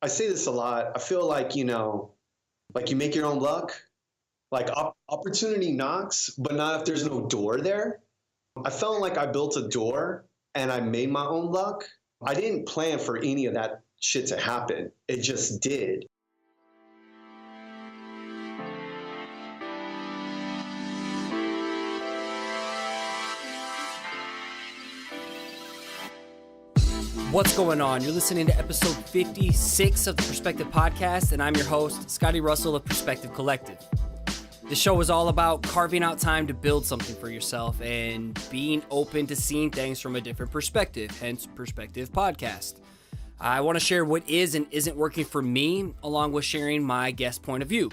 I say this a lot. I feel like, like you make your own luck. Like opportunity knocks, but not if there's no door there. I felt like I built a door and I made my own luck. I didn't plan for any of that shit to happen. It just did. What's going on? You're listening to episode 56 of the Perspective Podcast, and I'm your host, Scotty.D.Russell of Perspective Collective. The show is all about carving out time to build something for yourself and being open to seeing things from a different perspective, hence Perspective Podcast. I want to share what is and isn't working for me, along with sharing my guest point of view.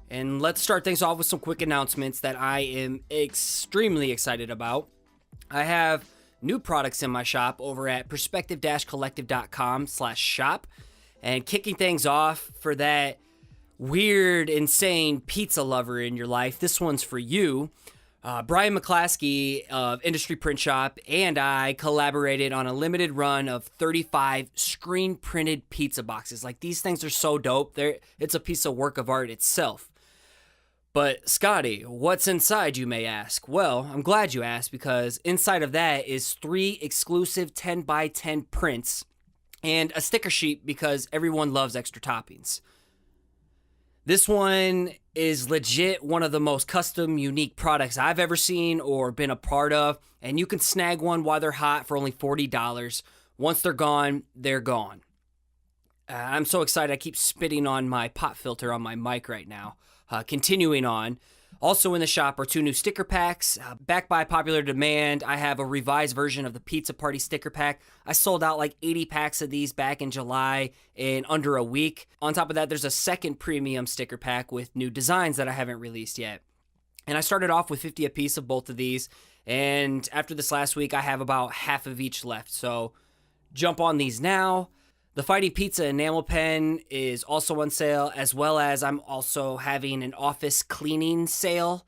And let's start things off with some quick announcements that I am extremely excited about. I have new products in my shop over at perspective-collective.com/shop. And kicking things off for that weird, insane pizza lover in your life, this one's for you. Brian McClaskey of Industry Print Shop and I collaborated on a limited run of 35 screen-printed pizza boxes. Like, these things are so dope. It's a piece of work of art itself. But, Scotty, what's inside, you may ask? Well, I'm glad you asked, because inside of that is 3 exclusive 10x10 prints and a sticker sheet, because everyone loves extra toppings. This one is legit one of the most custom, unique products I've ever seen or been a part of, and you can snag one while they're hot for only $40. Once they're gone, they're gone. I'm so excited I keep spitting on my pop filter on my mic right now. Continuing on, also in the shop are 2 new sticker packs. Backed by popular demand, I have a revised version of the Pizza Party sticker pack. I sold out like 80 packs of these back in July in under a week. On top of that, there's a second premium sticker pack with new designs that I haven't released yet. And I started off with 50 a piece of both of these. And after this last week, I have about half of each left. So jump on these now. The Fighting Pizza enamel pen is also on sale, as well as I'm also having an office cleaning sale.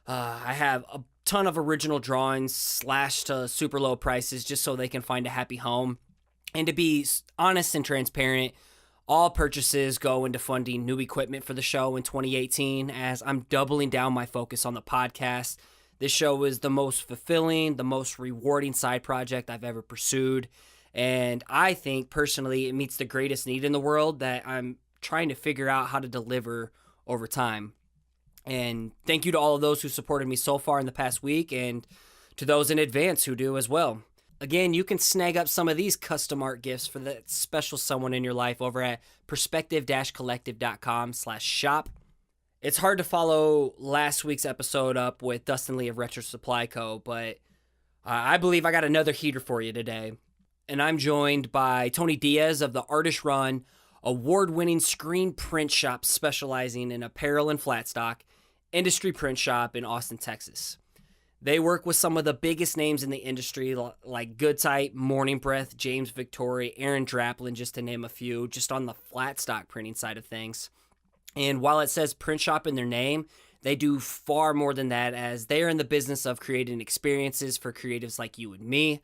I have a ton of original drawings slashed to super low prices just so they can find a happy home. And to be honest and transparent, all purchases go into funding new equipment for the show in 2018, as I'm doubling down my focus on the podcast. This show is the most fulfilling, the most rewarding side project I've ever pursued. And I think, personally, it meets the greatest need in the world that I'm trying to figure out how to deliver over time. And thank you to all of those who supported me so far in the past week, and to those in advance who do as well. Again, you can snag up some of these custom art gifts for that special someone in your life over at perspective-collective.com/shop. It's hard to follow last week's episode up with Dustin Lee of Retro Supply Co., but I believe I got another heater for you today. And I'm joined by Tony Diaz of the Artist Run, award-winning screen print shop specializing in apparel and flat stock, Industry Print Shop in Austin, Texas. They work with some of the biggest names in the industry, like Good Type, Morning Breath, James Victoria, Aaron Draplin, just to name a few, just on the flat stock printing side of things. And while it says print shop in their name, they do far more than that, as they are in the business of creating experiences for creatives like you and me.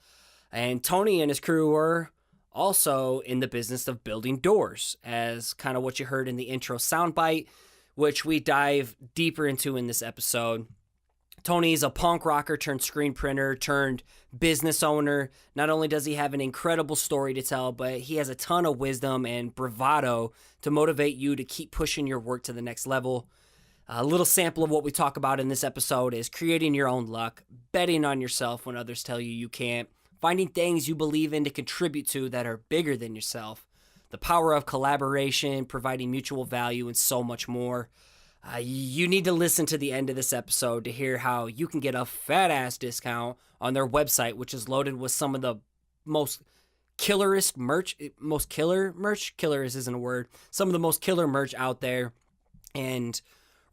And Tony and his crew were also in the business of building doors, as kind of what you heard in the intro soundbite, which we dive deeper into in this episode. Tony's a punk rocker turned screen printer turned business owner. Not only does he have an incredible story to tell, but he has a ton of wisdom and bravado to motivate you to keep pushing your work to the next level. A little sample of what we talk about in this episode is creating your own luck, betting on yourself when others tell you can't, finding things you believe in to contribute to that are bigger than yourself, the power of collaboration, providing mutual value, and so much more. You need to listen to the end of this episode to hear how you can get a fat-ass discount on their website, which is loaded with some of the most killerest merch. Killerist isn't a word. Some of the most killer merch out there. And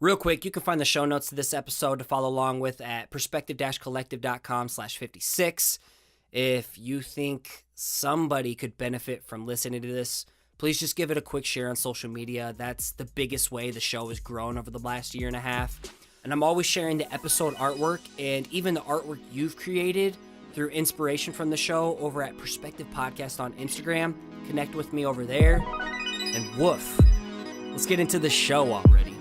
real quick, you can find the show notes to this episode to follow along with at perspective-collective.com/56. If you think somebody could benefit from listening to this, please just give it a quick share on social media. That's the biggest way the show has grown over the last year and a half. And I'm always sharing the episode artwork and even the artwork you've created through inspiration from the show over at Perspective Podcast on Instagram. Connect with me over there. And woof. Let's get into the show already.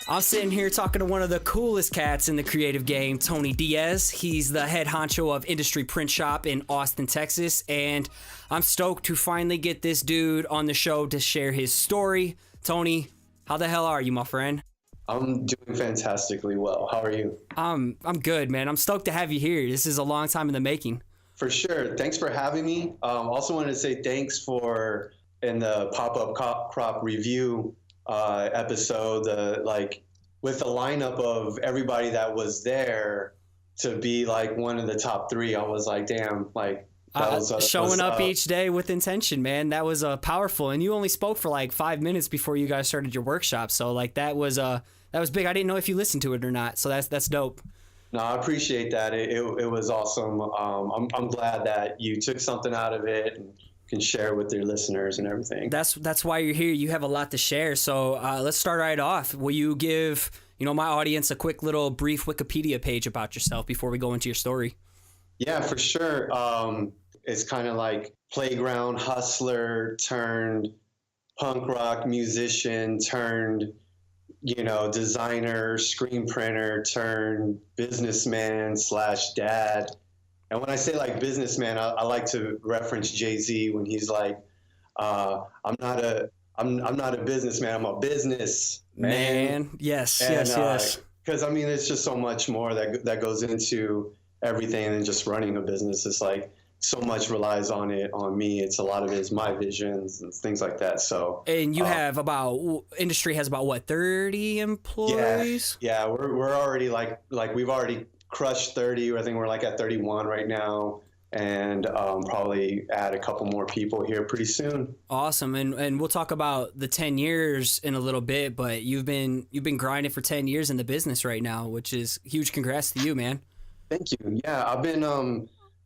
I'm sitting here talking to one of the coolest cats in the creative game, Tony Diaz. He's the head honcho of Industry Print Shop in Austin, Texas, and I'm stoked to finally get this dude on the show to share his story. Tony, how the hell are you, my friend? I'm doing fantastically well. How are you? I'm good, man. I'm stoked to have you here. This is a long time in the making. For sure. Thanks for having me. Also wanted to say thanks for in the pop-up crop review episode, with the lineup of everybody that was there to be like one of the top three. I was like, damn, like that was showing up each day with intention, man. That was powerful. And you only spoke for like 5 minutes before you guys started your workshop. So like that was big. I didn't know if you listened to it or not. So that's dope. No, I appreciate that. It was awesome. I'm glad that you took something out of it and can share with your listeners and everything. That's why you're here. You have a lot to share. So let's start right off. Will you give my audience a quick little brief Wikipedia page about yourself before we go into your story? Yeah, for sure. It's kind of like playground hustler turned punk rock musician turned designer, screen printer turned businessman / dad. And when I say like businessman, I like to reference Jay-Z when he's like, I'm not a businessman, I'm a business man. Yes. Because I mean, it's just so much more that goes into everything than just running a business. It's like so much relies on me. It's a lot of it is my visions and things like that. So and you have industry has about what, 30 employees? Yeah, we're already like we've already crushed 30. I think we're like at 31 right now, and probably add a couple more people here pretty soon. Awesome. And we'll talk about the 10 years in a little bit, but you've been grinding for 10 years in the business right now, which is huge. Congrats to you, man. Thank you. Yeah, I've been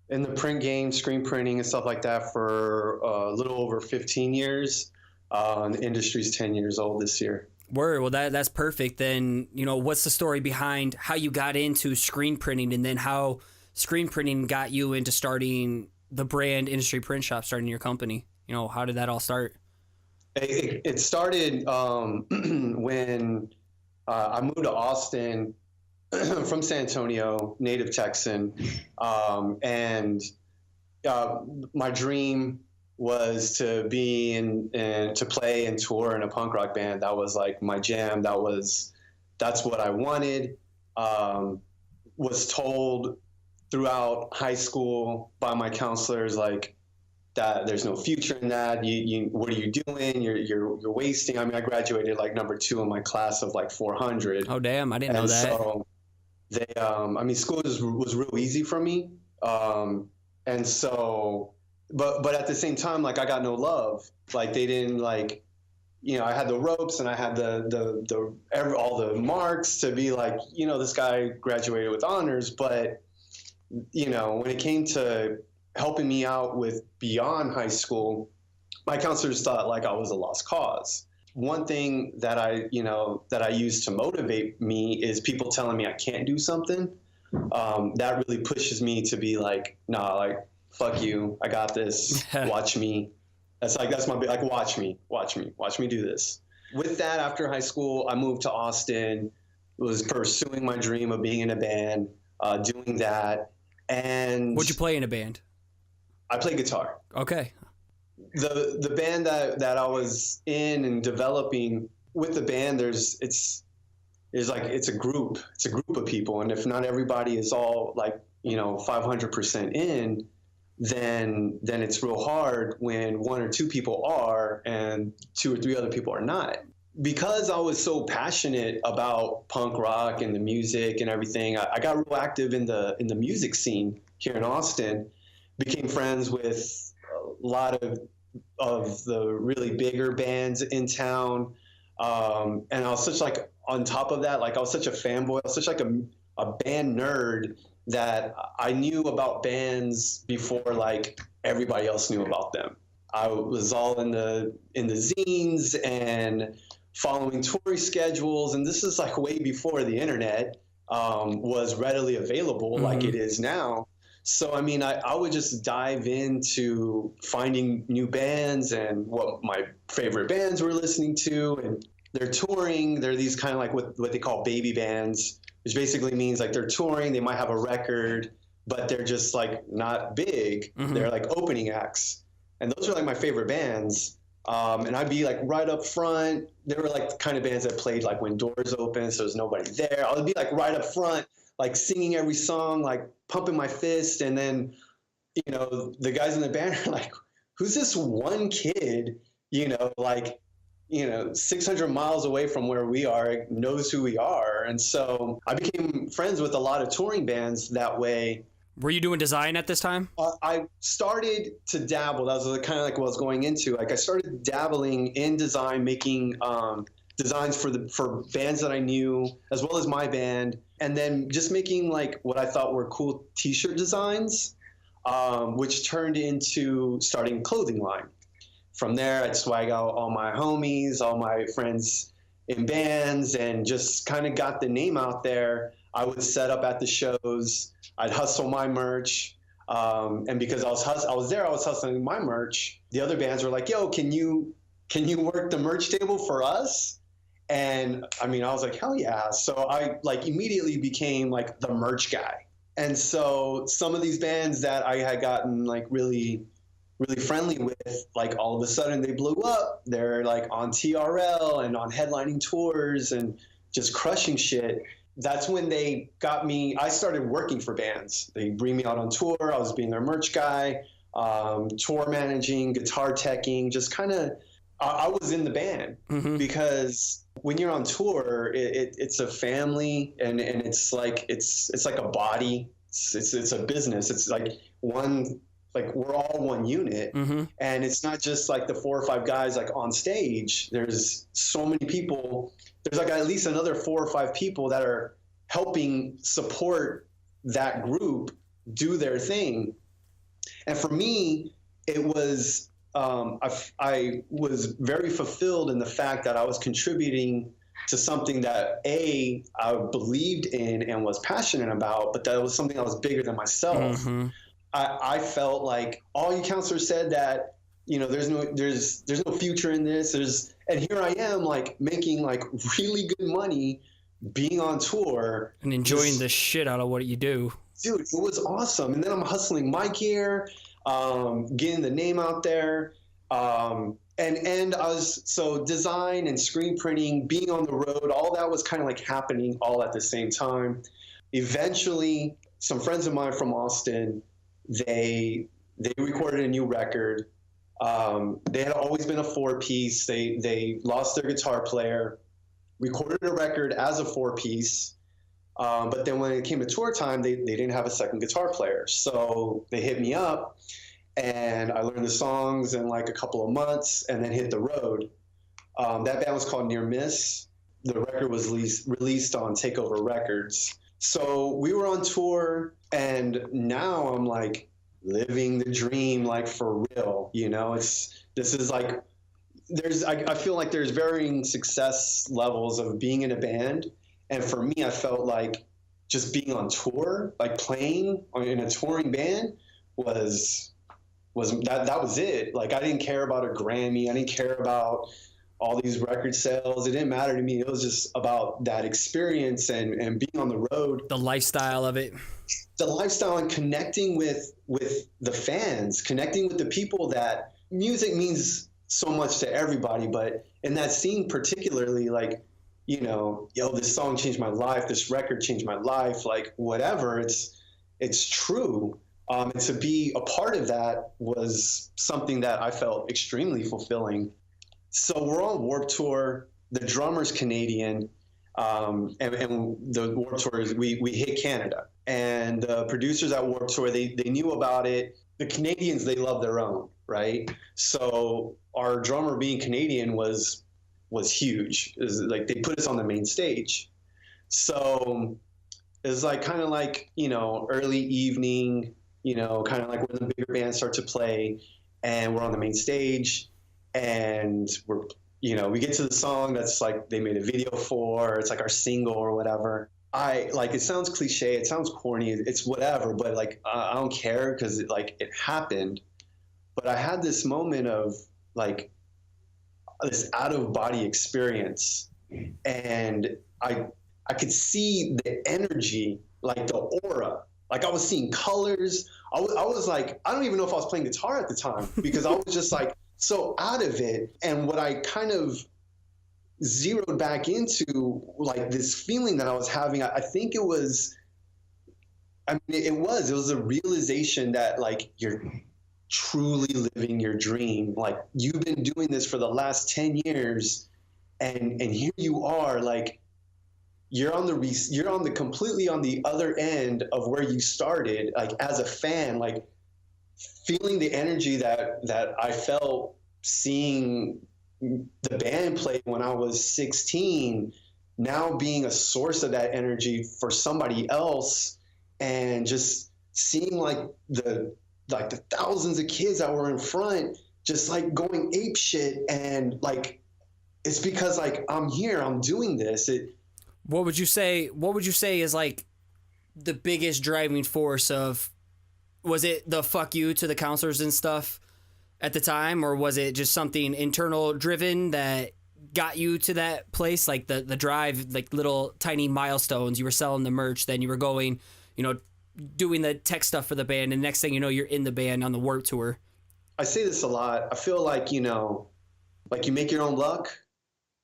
in the print game, screen printing and stuff like that for a little over 15 years. The industry's 10 years old this year. Word. Well, that's perfect. Then, what's the story behind how you got into screen printing, and then how screen printing got you into starting the brand Industry Print Shop, starting your company? How did that all start? It started when I moved to Austin from San Antonio, native Texan. And my dream was to be to play and tour in a punk rock band. That was like my jam. That's what I wanted. Was told throughout high school by my counselors, like, that there's no future in that. What are you doing? You're wasting. I mean, I graduated like number 2 in my class of like 400. Oh, damn. I didn't know that. So school was real easy for me. And so, but at the same time, like, I got no love. Like, they didn't like, I had the ropes and I had all the marks to be like, this guy graduated with honors. But, when it came to helping me out with beyond high school, my counselors thought like I was a lost cause. One thing that I use to motivate me is people telling me I can't do something. That really pushes me to be like, nah, like, fuck you. I got this. Watch me. That's my big, like, watch me do this. With that, after high school, I moved to Austin, was pursuing my dream of being in a band, doing that. And what'd you play in a band? I play guitar. Okay. The band that I was in and developing with the band, it's a group of people, and if not everybody is all like 500% in, then it's real hard when 1 or 2 people are and 2 or 3 other people are not. Because I was so passionate about punk rock and the music and everything, I got real active in the music scene here in Austin. Became friends with a lot of the really bigger bands in town. And I was such like, on top of that, like, I was such a fanboy. I was such like a band nerd that I knew about bands before like everybody else knew about them. I was all in the zines and following touring schedules. And this is like way before the internet was readily available like it is now. So, I mean, I would just dive into finding new bands and what my favorite bands were listening to. And they're touring. They're these kind of like what they call baby bands, which basically means like they're touring. They might have a record, but they're just like not big. Mm-hmm. They're like opening acts. And those are like my favorite bands. And I'd be like right up front. They were like the kind of bands that played like when doors open, so there's nobody there. I would be like right up front, like singing every song, like pumping my fist. And then, you know, the guys in the band are like, who's this one kid, you know, like, you know, 600 miles away from where we are, knows who we are. And so I became friends with a lot of touring bands that way. Were you doing design at this time? I started to dabble. That was kind of like what I was going into. Like I started dabbling in design, making designs for bands that I knew, as well as my band, and then just making like what I thought were cool T-shirt designs, which turned into starting a clothing line. From there, I'd swag out all my homies, all my friends in bands, and just kind of got the name out there. I would set up at the shows. I'd hustle my merch. And because I was hustling my merch. The other bands were like, yo, can you work the merch table for us? And I mean, I was like, hell yeah. So I like immediately became like the merch guy. And so some of these bands that I had gotten like really friendly with, like all of a sudden they blew up. They're like on TRL and on headlining tours and just crushing shit. That's when they got me. I started working for bands. They bring me out on tour. I was being their merch guy, tour managing, guitar teching, just kind of, I was in the band. Mm-hmm. Because when you're on tour, it's a family, and it's like a body. It's a business. It's like we're all one unit. Mm-hmm. And it's not just like the 4 or 5 guys like on stage. There's so many people. There's like at least another 4 or 5 people that are helping support that group do their thing. And for me, it was, I was very fulfilled in the fact that I was contributing to something that I believed in and was passionate about, but that was something that was bigger than myself. Mm-hmm. I felt like all you counselors said that, you know, there's no future in this. And here I am, like making like really good money, being on tour and enjoying the shit out of what you do. Dude, it was awesome. And then I'm hustling my gear, getting the name out there, and I was so design and screen printing, being on the road, all that was kind of like happening all at the same time. Eventually, some friends of mine from Austin, they recorded a new record. They had always been a 4-piece. They lost their guitar player, recorded a record as a 4-piece. But then when it came to tour time, they didn't have a second guitar player. So they hit me up, and I learned the songs in like a couple of months and then hit the road. That band was called Near Miss. The record was released on Takeover Records. So we were on tour, and now I'm like living the dream, like for real, you know. This is like, I feel like there's varying success levels of being in a band, and for me, I felt like just being on tour, like playing in a touring band was that was it. Like I didn't care about a Grammy, I didn't care about all these record sales. It didn't matter to me. It was just about that experience and being on the road. The lifestyle of it. The lifestyle and connecting with the fans, connecting with the people. That music means so much to everybody, but in that scene particularly, like, you know, yo, this song changed my life, this record changed my life, like whatever, it's true. And to be a part of that was something that I felt extremely fulfilling. So we're on Warped Tour. The drummer's Canadian, and the Warped Tour is we hit Canada. And the producers at Warped Tour, they knew about it. The Canadians, they love their own, right? So our drummer being Canadian was huge. It was like they put us on the main stage. So it's like kind of like, you know, early evening, you know, kind of like when the bigger bands start to play, and we're on the main stage. And we get to the song that's like they made a video for. It's like our single or whatever. like, it sounds cliche, it sounds corny, it's whatever, but like, I don't care because it happened. But I had this moment of like this out of body experience, and I could see the energy, like the aura, like I was seeing colors. I was like, I don't even know if I was playing guitar at the time because I was just like so out of it. And what I kind of zeroed back into, like this feeling that I was having, I think it was, I mean, it was a realization that like you're truly living your dream. Like you've been doing this for the last 10 years and here you are, like you're on the completely on the other end of where you started, like as a fan, like feeling the energy that I felt seeing the band play when I was 16, now being a source of that energy for somebody else, and just seeing like the thousands of kids that were in front just like going ape shit. And like it's because like I'm here, I'm doing this. What would you say is like the biggest driving force of, was it the fuck you to the counselors and stuff at the time, or was it just something internal driven that got you to that place? Like the drive, like little tiny milestones. You were selling the merch, then you were going, doing the tech stuff for the band, and next thing you know, you're in the band on the Warped Tour. I say this a lot. I feel like, like you make your own luck.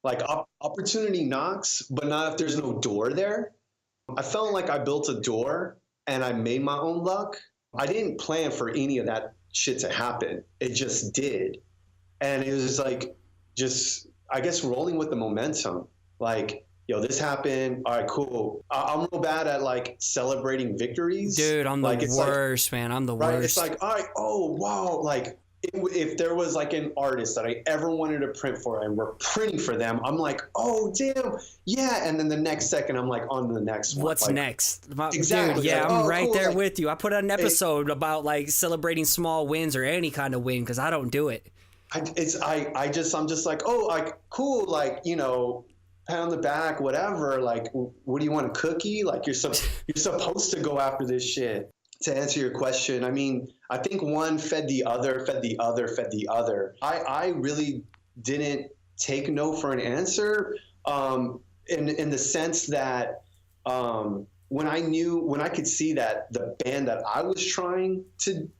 Like opportunity knocks, but not if there's no door there. I felt like I built a door and I made my own luck. I didn't plan for any of that shit to happen. It just did. And it was just like, I guess rolling with the momentum. Like, yo, this happened. All right, cool. I'm real bad at like celebrating victories. Dude, I'm the worst, man. I'm the worst. It's like, all right, oh, wow. Like, if there was like an artist that I ever wanted to print for and we're printing for them, I'm like, oh, damn, yeah. And then the next second, I'm like, on to the next one. What's like, next? Exactly. Dude, yeah, like, I'm right cool. there like, with you. I put out an episode about like celebrating small wins or any kind of win because I don't do it. I'm just like, oh, like, cool, like, pat on the back, whatever. Like, what do you want, a cookie? Like, you're supposed to go after this shit. To answer your question, I mean, I think one fed the other. I really didn't take no for an answer, in the sense that when I could see that the band that I was trying to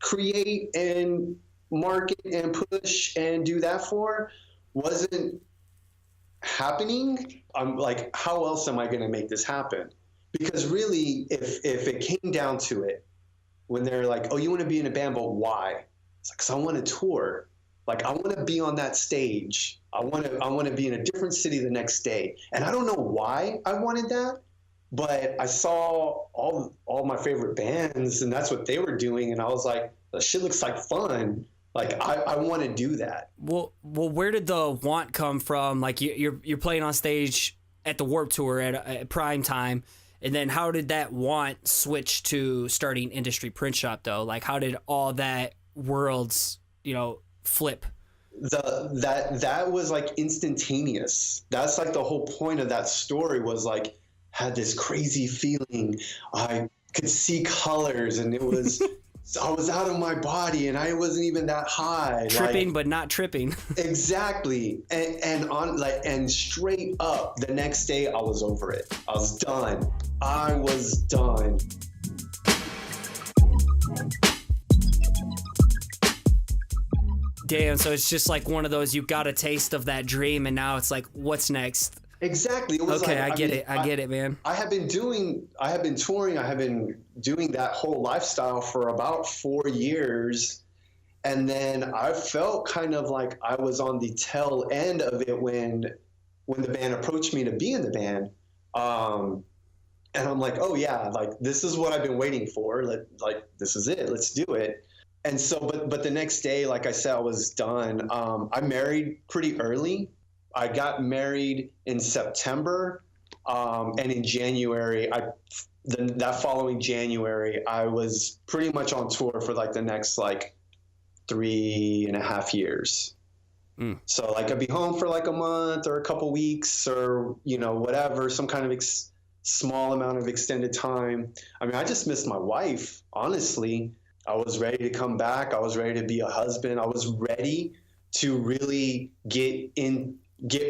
create and market and push and do that for wasn't happening, I'm like, how else am I going to make this happen? Because really, if it came down to it, when they're like, oh, you want to be in a band, but why? It's like, 'cause I want to tour. Like, I want to be on that stage. I want to be in a different city the next day. And I don't know why I wanted that, but I saw all my favorite bands, and that's what they were doing. And I was like, that shit looks like fun. Like, I want to do that. Well, where did the want come from? Like, you're playing on stage at the Warped Tour at prime time. And then how did that want switch to starting Industry Print Shop, though? Like, how did all that worlds, flip? That was like instantaneous. That's like the whole point of that story, was like, had this crazy feeling. I could see colors, and it was I was out of my body, and I wasn't even that high. Tripping, but not tripping. Exactly. And straight up, the next day I was over it. I was done. Damn, so it's just like one of those, you got a taste of that dream, and now it's like, what's next? Exactly. It was okay, like, I get it, man. I have been touring, I have been doing that whole lifestyle for about 4 years. And then I felt kind of like I was on the tail end of it when the band approached me to be in the band. And I'm like, oh yeah, like this is what I've been waiting for. Like this is it, let's do it. And so, but the next day, like I said, I was done. I married pretty early. I got married in September, and in January, that following January, I was pretty much on tour for like the next like 3.5 years. So like I'd be home for like a month or a couple weeks or whatever, some kind of small amount of extended time. I mean, I just missed my wife, honestly. I was ready to come back. I was ready to be a husband. I was ready to really get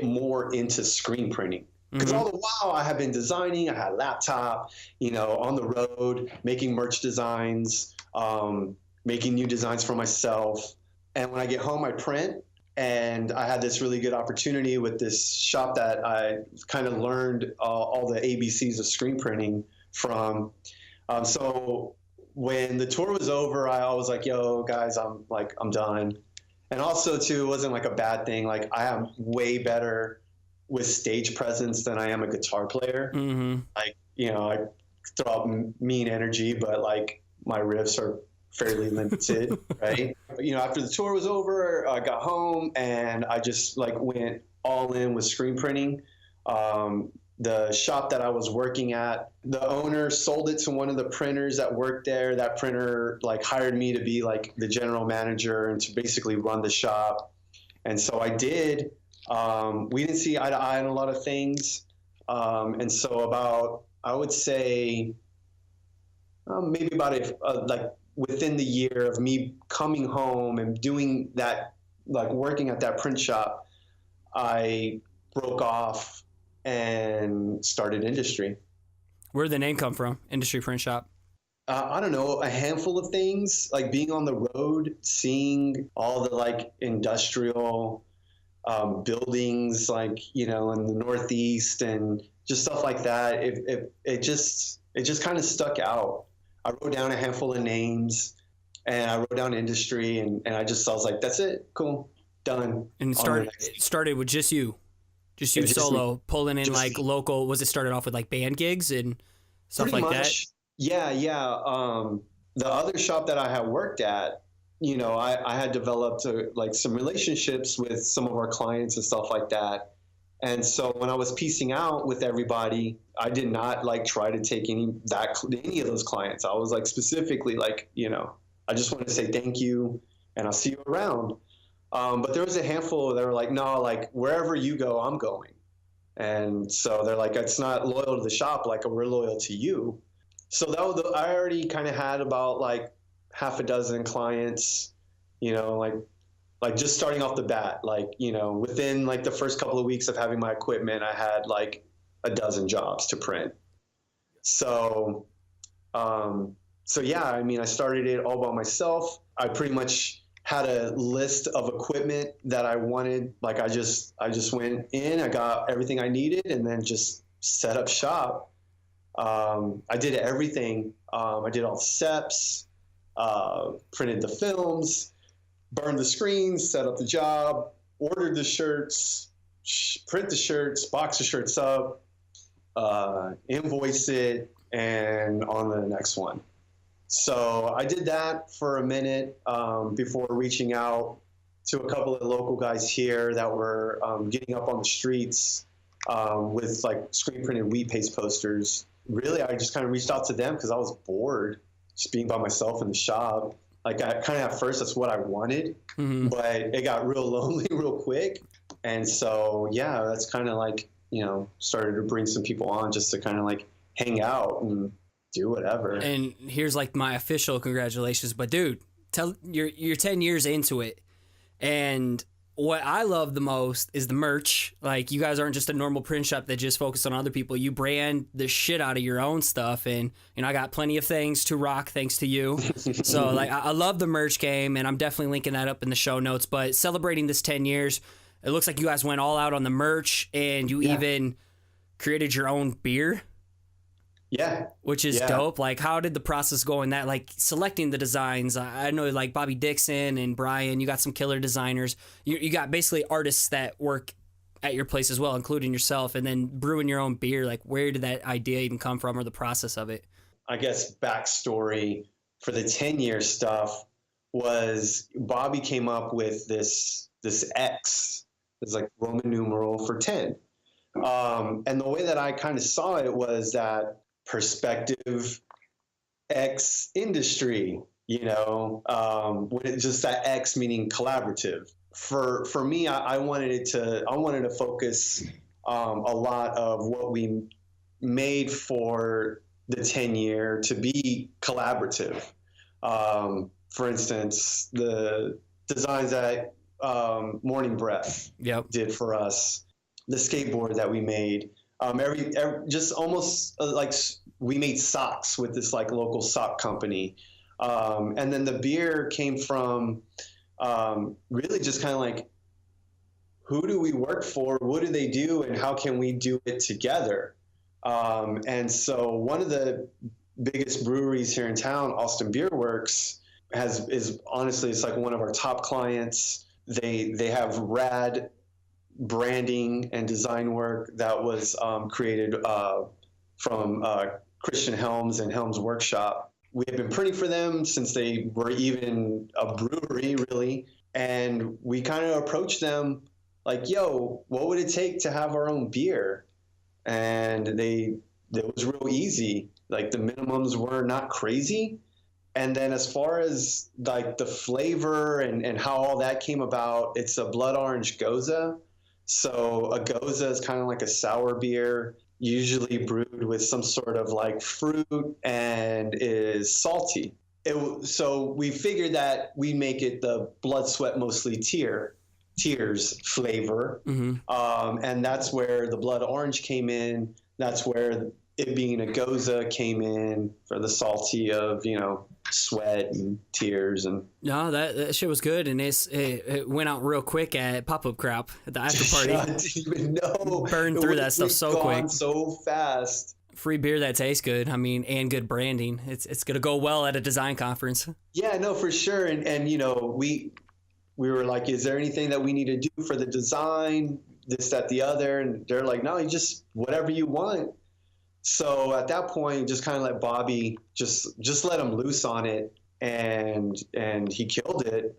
more into screen printing. Because all the while I had been designing, I had a laptop, on the road, making merch designs, making new designs for myself. And when I get home, I print. And I had this really good opportunity with this shop that I kind of learned all the ABCs of screen printing from. So when the tour was over, I was like, yo, guys, I'm done. And also, too, it wasn't like a bad thing. Like, I am way better with stage presence than I am a guitar player. Like, I throw out mean energy, but like my riffs are fairly limited, right? After the tour was over, I got home and I just like went all in with screen printing. The shop that I was working at, the owner sold it to one of the printers that worked there. That printer like hired me to be like the general manager and to basically run the shop. And so I did. We didn't see eye to eye on a lot of things. And so I would say maybe about like within the year of me coming home and doing that, like working at that print shop, I broke off and started industry. Where'd the name come from, Industry Print Shop? I don't know, a handful of things, like being on the road, seeing all the like industrial buildings, like, in the Northeast and just stuff like that. It just kind of stuck out. I wrote down a handful of names and I wrote down industry and I was like, that's it. Cool. Done. And it started with just you solo pulling in like local. Was it started off with like band gigs and stuff like that? Yeah. The other shop that I had worked at, I had developed like some relationships with some of our clients and stuff like that. And so when I was piecing out with everybody, I did not like try to take any of those clients. I was like specifically like, I just want to say thank you and I'll see you around. But there was a handful that were like, no, like wherever you go, I'm going. And so they're like, it's not loyal to the shop. Like we're loyal to you. So I already kind of had about like half a dozen clients, like just starting off the bat, like, within like the first couple of weeks of having my equipment, I had like a dozen jobs to print. So yeah, I mean, I started it all by myself. I pretty much had a list of equipment that I wanted. Like I just went in, I got everything I needed and then just set up shop. I did everything. I did all the SEPs, printed the films, burned the screens, set up the job, ordered the shirts, print the shirts, box the shirts up, invoice it, and on to the next one. So I did that for a minute before reaching out to a couple of local guys here that were getting up on the streets with like screen printed wheat paste posters. Really, I just kind of reached out to them because I was bored just being by myself in the shop. Like I kind of at first that's what I wanted, but it got real lonely real quick. And so, yeah, that's kind of like, started to bring some people on just to kind of like hang out and do whatever. And here's like my official congratulations. But dude, you're 10 years into it. And what I love the most is the merch. Like you guys aren't just a normal print shop that just focus on other people. You brand the shit out of your own stuff. And, I got plenty of things to rock thanks to you. So like, I love the merch game and I'm definitely linking that up in the show notes, but celebrating this 10 years, it looks like you guys went all out on the merch and you even created your own beer. Yeah. Which is dope. Like, how did the process go in that? Like, selecting the designs. I know, like, Bobby Dixon and Brian, you got some killer designers. You got basically artists that work at your place as well, including yourself, and then brewing your own beer. Like, where did that idea even come from or the process of it? I guess backstory for the 10-year stuff was Bobby came up with this X. It's like Roman numeral for 10. And the way that I kind of saw it was that perspective X industry, when it's just that X meaning collaborative. For me, I wanted to focus a lot of what we made for the 10-year to be collaborative. For instance, the designs that Morning Breath did for us, the skateboard that we made, just almost like we made socks with this like local sock company. And then the beer came from really just kind of like, who do we work for? What do they do? And how can we do it together? And so one of the biggest breweries here in town, Austin Beer Works, is honestly, it's like one of our top clients. They have rad branding and design work that was created from Christian Helms and Helms Workshop. We have been printing for them since they were even a brewery, really. And we kind of approached them like, yo, what would it take to have our own beer? And it was real easy. Like the minimums were not crazy. And then as far as like the flavor and how all that came about, it's a blood orange goza. So a goza is kind of like a sour beer, usually brewed with some sort of like fruit and is salty. So we figured that we make it the blood, sweat, mostly tears flavor. Mm-hmm. And that's where the blood orange came in. That's where it being a goza came in for the salty of, sweat and tears. And no, that shit was good, and it went out real quick at Pop-Up Crap at the after party. I didn't even know. Burned through that stuff so quick, so fast. Free beer that tastes good. I mean, and good branding. It's gonna go well at a design conference. Yeah, no, for sure. And we were like, is there anything that we need to do for the design, this, that, the other? And they're like, no, you just whatever you want. So at that point, just kind of let Bobby just let him loose on it, and he killed it.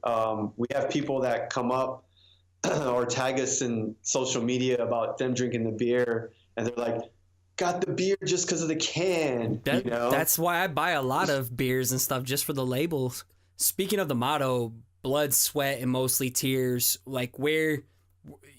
We have people that come up or tag us in social media about them drinking the beer, and they're like, got the beer just because of the can. That's why I buy a lot of beers and stuff, just for the labels. Speaking of the motto, blood, sweat, and mostly tears, like where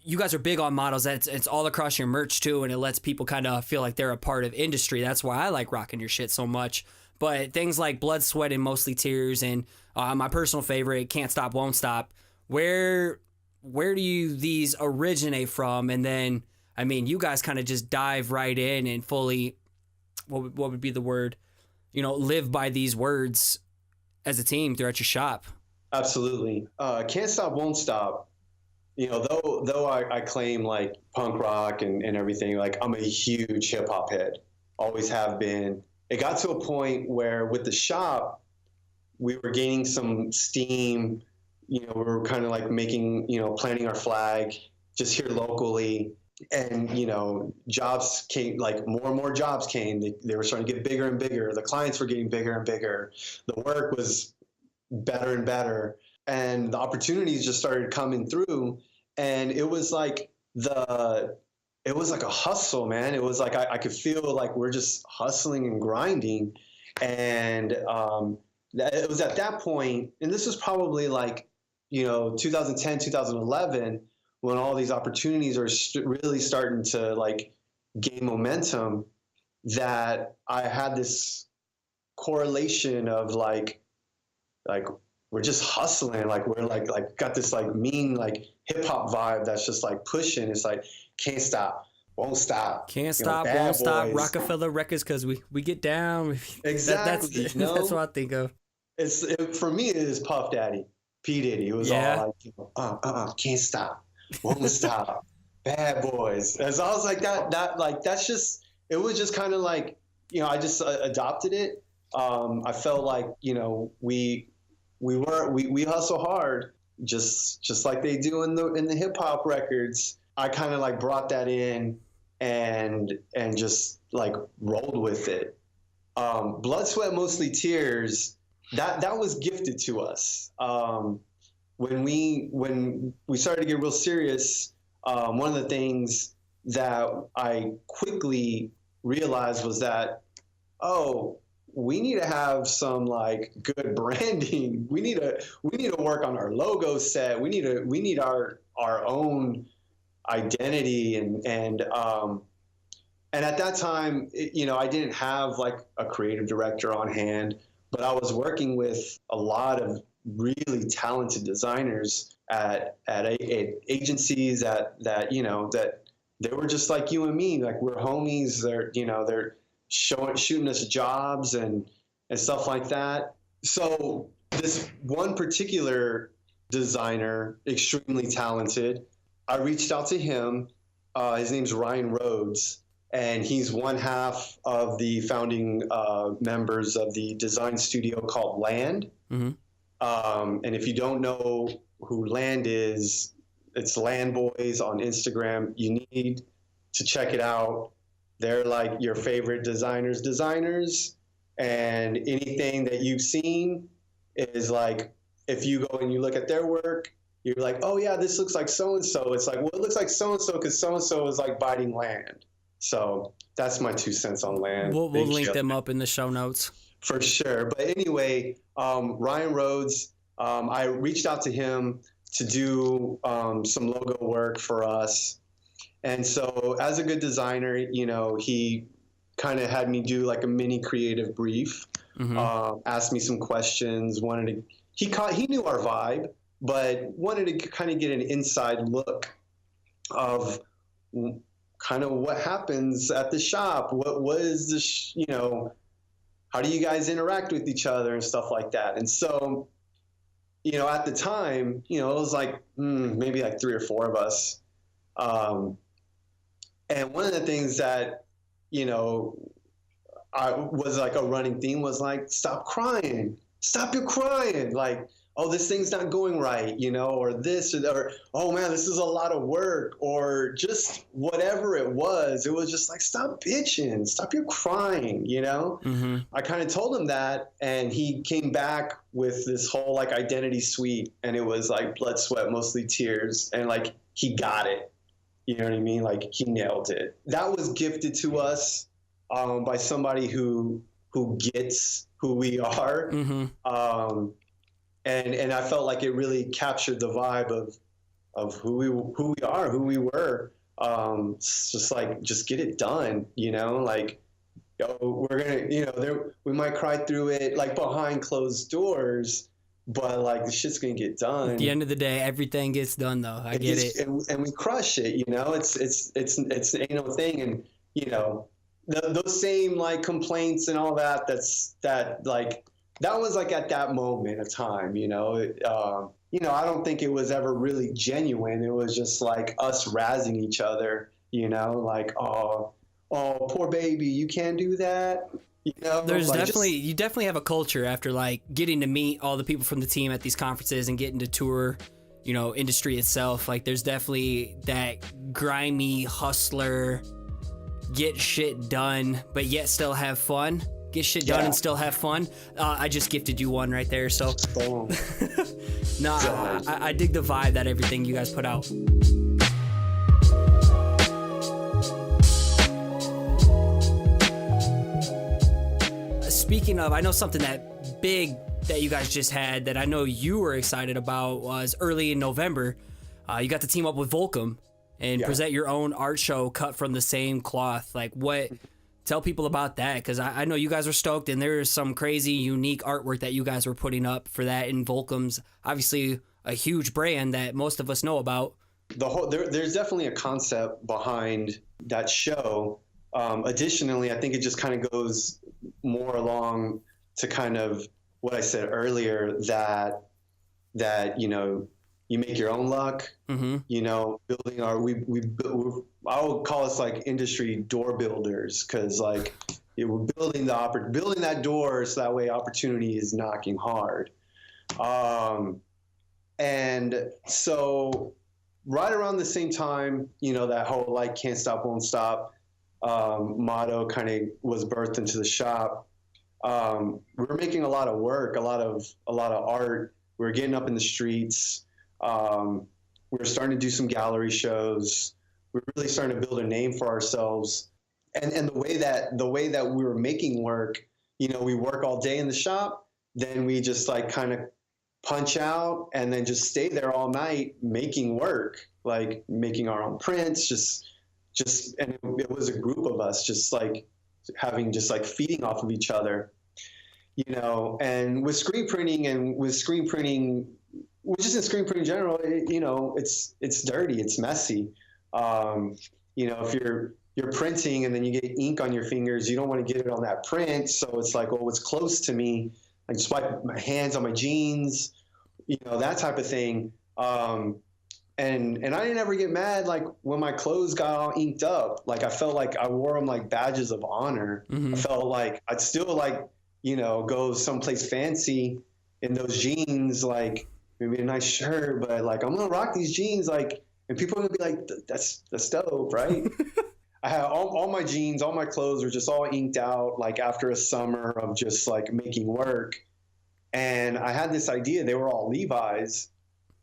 you guys are big on mottos, it's all across your merch too, and it lets people kind of feel like they're a part of industry. That's why I like rocking your shit so much. But things like blood, sweat, and mostly tears, and my personal favorite, can't stop, won't stop. Where do these originate from? And then, I mean, you guys kind of just dive right in and fully, what would be the word? Live by these words as a team throughout your shop. Absolutely. Can't stop, won't stop. Though I claim like punk rock and everything, like I'm a huge hip hop head, always have been. It got to a point where with the shop, we were gaining some steam. We were kind of like making, planting our flag just here locally. And, jobs came, like more and more jobs came. They were starting to get bigger and bigger. The clients were getting bigger and bigger. The work was better and better. And the opportunities just started coming through. And it was like a hustle, man. It was like I could feel like we're just hustling and grinding. And it was at that point, and this was probably like, 2010, 2011, when all these opportunities are really starting to like gain momentum, that I had this correlation of like we're just hustling, like we're like got this like mean like hip hop vibe that's just like pushing. It's like can't stop, won't stop, can't stop, won't stop. Rockefeller Records, because we get down. Exactly, that's what I think of. For me, it is Puff Daddy, P Diddy. It was all like can't stop, won't stop, bad boys. And so I was like that's just, it was just kind of like I just adopted it. I felt like we hustle hard, just like they do in the hip hop records. I kind of like brought that in and just like rolled with it. Blood, Sweat, Mostly Tears, that was gifted to us. When we started to get real serious, one of the things that I quickly realized was that, we need to have some like good branding. We need to work on our logo set. We need our own identity, and And at that time, I didn't have like a creative director on hand, but I was working with a lot of really talented designers at agencies that they were just like you and me, like we're homies. They're shooting us jobs and stuff like that. So this one particular designer, extremely talented, I reached out to him. His name's Ryan Rhodes, and he's one half of the founding members of the design studio called Land. Mm-hmm. And if you don't know who Land is, it's Land Boys on Instagram. You need to check it out. They're like your favorite designers, and anything that you've seen is like, if you go and you look at their work, you're like, oh yeah, this looks like so-and-so. It's like, well, it looks like so-and-so because so-and-so is like biting land. So that's my 2 cents on Land. We'll link them up in the show notes. For sure. But anyway, Ryan Rhodes, I reached out to him to do some logo work for us. And so as a good designer, he kind of had me do like a mini creative brief, asked me some questions, he knew our vibe, but wanted to kind of get an inside look of kind of what happens at the shop. What is this, how do you guys interact with each other and stuff like that? And so, at the time, it was like maybe like 3 or 4 of us. And one of the things that, I was like a running theme was like, stop crying, stop your crying. Like, oh, this thing's not going right, or this, or, oh man, this is a lot of work, or just whatever it was. It was just like, stop bitching, stop your crying, I kind of told him that, and he came back with this whole like identity suite, and it was like blood, sweat, mostly tears. And like, he got it. You know what I mean? Like, he nailed it. That was gifted to us by somebody who gets who we are. And I felt like it really captured the vibe of who we are, who we were. It's just like, just get it done, like, we're gonna, we might cry through it like behind closed doors, but like the shit's gonna get done. At the end of the day, everything gets done though. I get it. And we crush it, it's ain't no thing. And, those same like complaints and all that, that was like at that moment of time, I don't think it was ever really genuine. It was just like us razzing each other, like, oh, poor baby, you can't do that. There's like you definitely have a culture after like getting to meet all the people from the team at these conferences and getting to tour, industry itself. Like there's definitely that grimy hustler, get shit done, but yet still have fun. Get shit done and still have fun. I just gifted you one right there. So, I dig the vibe that everything you guys put out. Speaking of, I know something that big that you guys just had that I know you were excited about was early in November. You got to team up with Volcom and present your own art show cut from the same cloth. Like what? Tell people about that, because I know you guys are stoked, and there is some crazy, unique artwork that you guys were putting up for that. And Volcom's obviously a huge brand that most of us know about. There's definitely a concept behind that show. Additionally, I think it just kind of goes more along to kind of what I said earlier, that you make your own luck. Building I would call us like industry door builders, because like we're building that door so that way opportunity is knocking hard. And so right around the same time, that whole like can't stop, won't stop motto kind of was birthed into the shop. We were making a lot of work, a lot of art. We were getting up in the streets. We were starting to do some gallery shows. We were really starting to build a name for ourselves. And the way that we were making work, we work all day in the shop, then we just like kind of punch out and then just stay there all night making work, like making our own prints, just and it was a group of us just like having, just like feeding off of each other, you know. And with screen printing, just in screen printing in general, you know, it's dirty, it's messy. You know, if you're printing and then you get ink on your fingers, you don't want to get it on that print. So it's like, well, it's close to me. I just wipe my hands on my jeans, you know, that type of thing. And I didn't ever get mad, like, when my clothes got all inked up. Like, I felt like I wore them like badges of honor. I felt like I'd still, like, you know, go someplace fancy in those jeans, like maybe a nice shirt, but like, I'm gonna rock these jeans, like, and people are gonna be like, that's dope, right? I had all my jeans, all my clothes were just all inked out, like after a summer of just like making work. And I had this idea, they were all Levi's.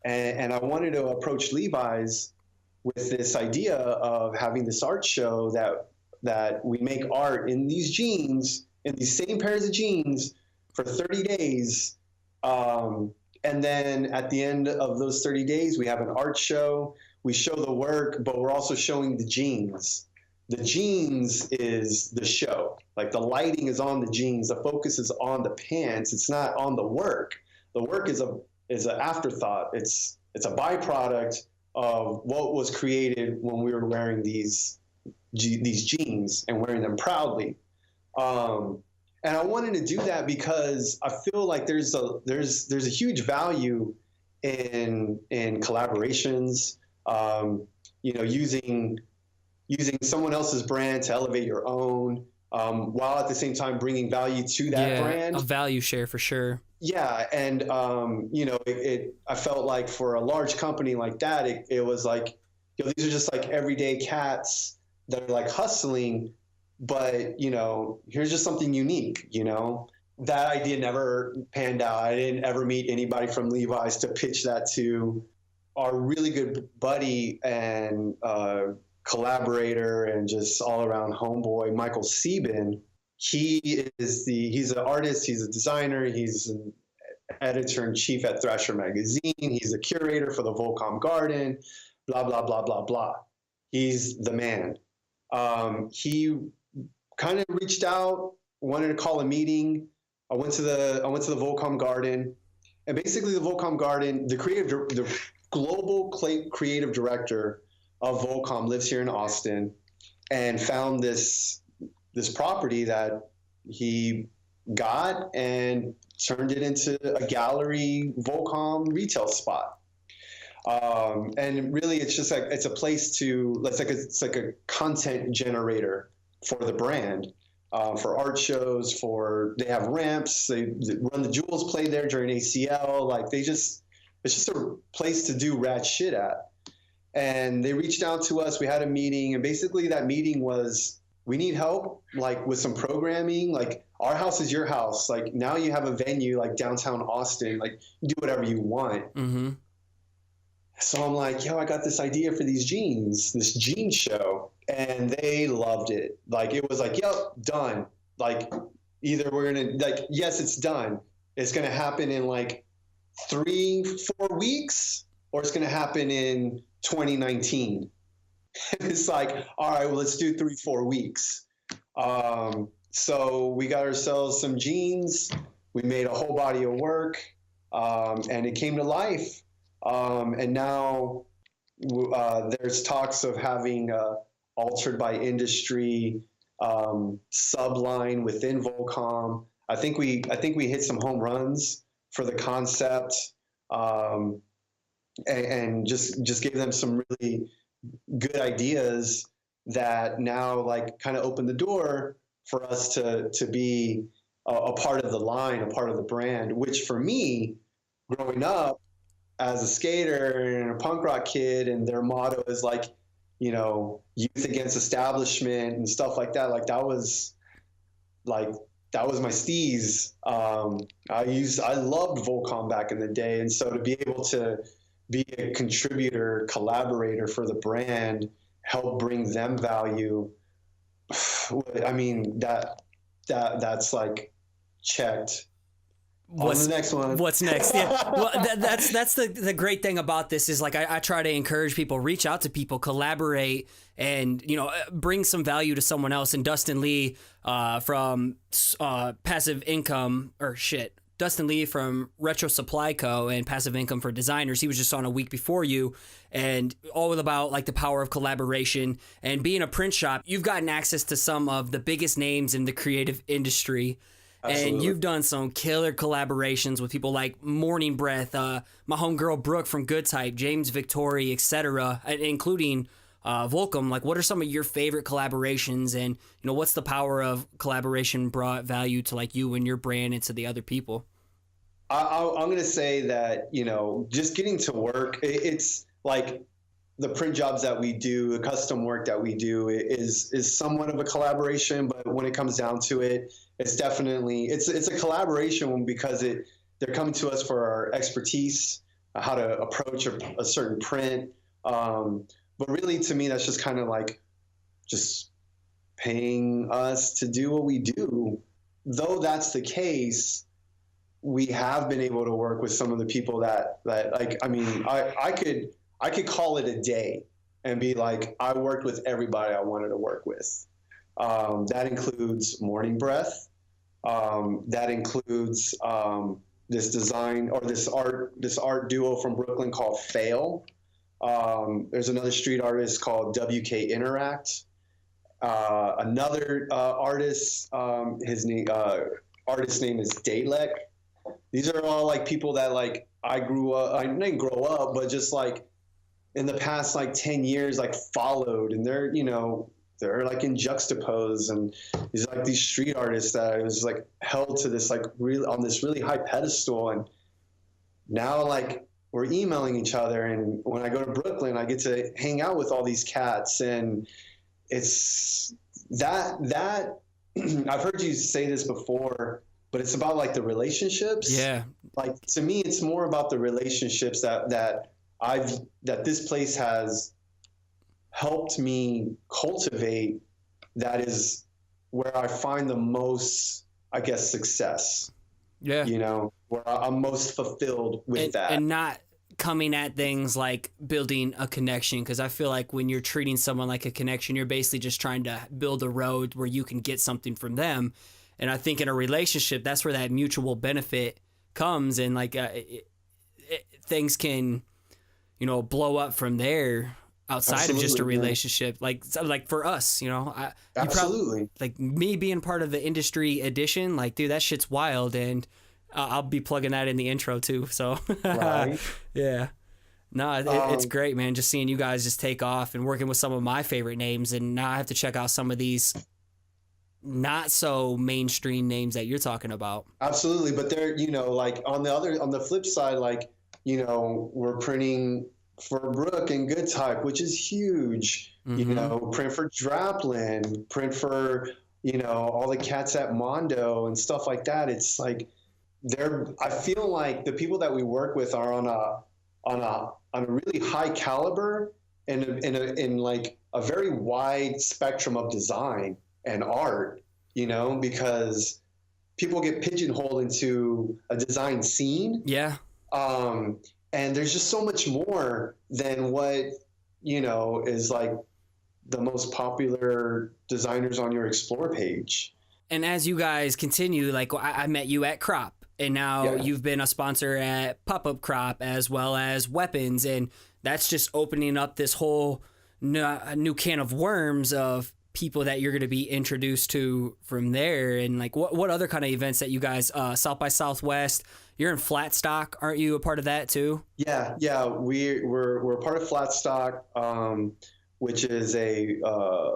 And I wanted to approach Levi's with this idea of having this art show that we make art in these jeans, in these same pairs of jeans for 30 days. And then at the end of those 30 days, we have an art show. We show the work, but we're also showing the jeans. The jeans is the show. Like, the lighting is on the jeans. The focus is on the pants. It's not on the work. The work is an afterthought. It's a byproduct of what was created when we were wearing these jeans and wearing them proudly. And I wanted to do that because I feel like there's a huge value in collaborations. You know, using someone else's brand to elevate your own, while at the same time bringing value to that brand. A value share for sure. Yeah, and you know, I felt like for a large company like that, it was like, you know, these are just like everyday cats that are like hustling, but, you know, here's just something unique, you know. That idea never panned out. I didn't ever meet anybody from Levi's to pitch that to. Our really good buddy and collaborator and just all around homeboy, Michael Sieben. He's an artist, he's a designer, he's an editor-in-chief at Thrasher magazine, he's a curator for the Volcom Garden, blah, blah, blah, blah, blah. He's the man. He kind of reached out, wanted to call a meeting. I went to the Volcom Garden, and basically the Volcom Garden, the global creative director of Volcom lives here in Austin, and found this property that he got and turned it into a gallery Volcom retail spot. And really, it's just like, it's a place it's like a content generator for the brand, for art shows, they have ramps, they run the Jewels play there during ACL. Like, it's just a place to do rad shit at. And they reached out to us, we had a meeting, and basically that meeting was, we need help, like, with some programming. Like, our house is your house. Like, now you have a venue like downtown Austin. Like, you do whatever you want. So I'm like, yo, I got this idea for these jeans, this jean show. And they loved it. Like, it was like, yep, done. Like, either we're going to, like, yes, it's done. It's going to happen in like 3-4 weeks, or it's going to happen in 2019. It's like, all right, well, let's do 3-4 weeks. So we got ourselves some jeans. We made a whole body of work, and it came to life. And now there's talks of having Altered by Industry subline within Volcom. I think we hit some home runs for the concept, and just gave them some really good ideas that now, like, kind of opened the door for us to be a part of the line, a part of the brand, which for me, growing up as a skater and a punk rock kid, and their motto is like, you know, youth against establishment and stuff like that. Like, that was my steez. I loved Volcom back in the day. And so to be able to be a contributor, collaborator for the brand, help bring them value, I mean, that's like checked On the next one. What's next? Yeah. Well, that's the great thing about this is like I try to encourage people, reach out to people, collaborate, and bring some value to someone else. And Dustin Lee from Passive Income Dustin Lee from Retro Supply Co. and Passive Income for Designers. He was just on a week before you, and all about like the power of collaboration and being a print shop. You've gotten access to some of the biggest names in the creative industry. Absolutely. And you've done some killer collaborations with people like Morning Breath, my homegirl Brooke from Good Type, James Victory, etc., including Volcom. Like, what are some of your favorite collaborations, and what's the power of collaboration brought value to like you and your brand and to the other people? I'm going to say that just getting to work, it's like the print jobs that we do, the custom work that we do is somewhat of a collaboration, but when it comes down to it, it's definitely it's a collaboration because they're coming to us for our expertise, how to approach a certain print. But really, to me, that's just kind of like just paying us to do what we do. Though that's the case, we have been able to work with some of the people that like, I mean, I could call it a day and be like, I worked with everybody I wanted to work with. That includes Morning Breath. That includes this design or this art duo from Brooklyn called Fail. There's another street artist called WK Interact. Another artist, his name, artist name is Dalek. These are all like people that like I didn't grow up, but just like in the past like 10 years, like followed, and they're they're like in juxtapose, and these like these street artists that I was like held to this like really on this really high pedestal, and now like we're emailing each other, and when I go to Brooklyn, I get to hang out with all these cats, and it's that I've heard you say this before, but it's about like the relationships. Yeah. Like to me, it's more about the relationships that this place has helped me cultivate. That is where I find the most, I guess, success. Yeah. Where I'm most fulfilled with that. And not coming at things like building a connection, because I feel like when you're treating someone like a connection, you're basically just trying to build a road where you can get something from them. And I think in a relationship, that's where that mutual benefit comes, and like things can, blow up from there outside Absolutely, of just a relationship. Yeah. Like for us, Absolutely. Like me being part of the industry edition, like, dude, that shit's wild. And I'll be plugging that in the intro too. So right. Yeah, no, it's great, man. Just seeing you guys just take off and working with some of my favorite names. And now I have to check out some of these not so mainstream names that you're talking about. Absolutely. But they're, like on the flip side, like, we're printing for Brooke and Good Type, which is huge. Mm-hmm. Print for Draplin, print for, all the cats at Mondo and stuff like that. It's like I feel like the people that we work with are on a really high caliber and in like a very wide spectrum of design and art, because people get pigeonholed into a design scene. Yeah. And there's just so much more than what, is like the most popular designers on your Explore page. And as you guys continue, like I met you at Crop, and now you've been a sponsor at Pop-Up Crop as well as Weapons. And that's just opening up this whole new can of worms of people that you're going to be introduced to from there. And like what other kind of events that you guys, South by Southwest, you're in Flatstock, aren't you a part of that too? Yeah. We're a part of Flatstock, which is a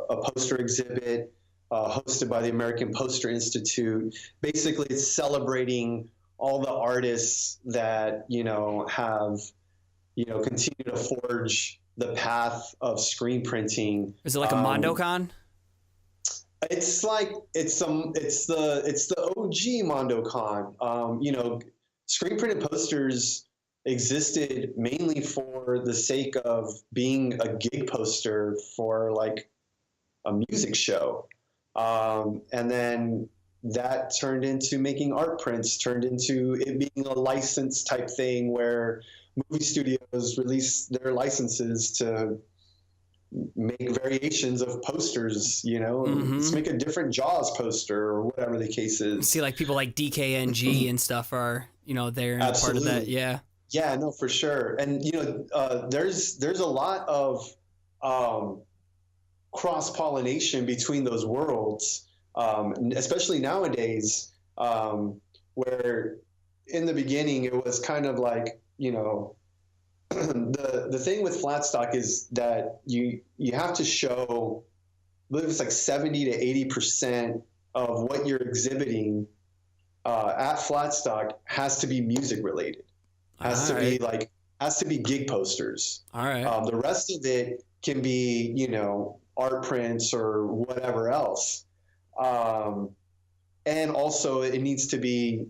poster exhibit hosted by the American Poster Institute. Basically, it's celebrating all the artists that have continued to forge the path of screen printing. Is it like a MondoCon? It's like it's the OG MondoCon. Screen printed posters existed mainly for the sake of being a gig poster for like a music show. And then that turned into making art prints, turned into it being a license type thing where movie studios release their licenses to make variations of posters, let's make a different Jaws poster or whatever the case is. You see like people like DKNG and stuff are, they're part of that. Yeah. Yeah, no, for sure. And, there's a lot of cross-pollination between those worlds, especially nowadays, where in the beginning it was kind of like, the thing with flat stock is that you have to show, I believe it's like 70 to 80% of what you're exhibiting at flat stock has to be music related. Has to be gig posters. All right. The rest of it can be, art prints or whatever else. And also it needs to be,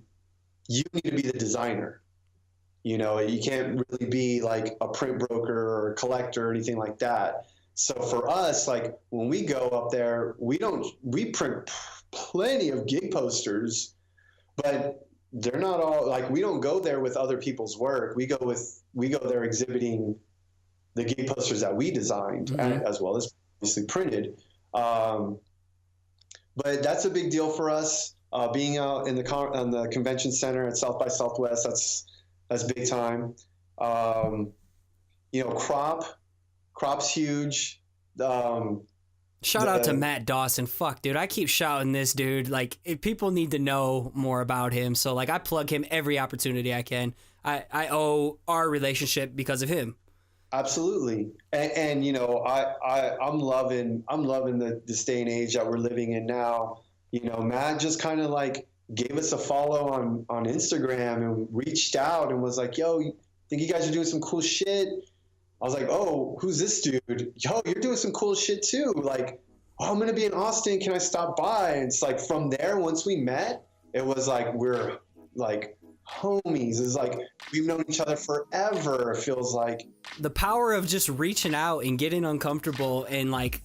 you need to be the designer. You can't really be like a print broker or a collector or anything like that. So for us, like when we go up there, we print plenty of gig posters, but they're not all like, we don't go there with other people's work. We go there exhibiting the gig posters that we designed, as well as obviously printed. But that's a big deal for us. Being out in the convention center at South by Southwest, that's big time. Crop's huge. Shout out to Matt Dawson. Fuck, dude. I keep shouting this dude. Like, if people need to know more about him. So, like, I plug him every opportunity I can. I owe our relationship because of him. Absolutely. And I'm loving this day and age that we're living in now. Matt just kind of like gave us a follow on Instagram and reached out and was like, yo, think you guys are doing some cool shit? I was like, oh, who's this dude? Yo, you're doing some cool shit too. Like, oh, I'm going to be in Austin. Can I stop by? And it's like from there, once we met, it was like we're like homies. It's like we've known each other forever, it feels like. The power of just reaching out and getting uncomfortable and like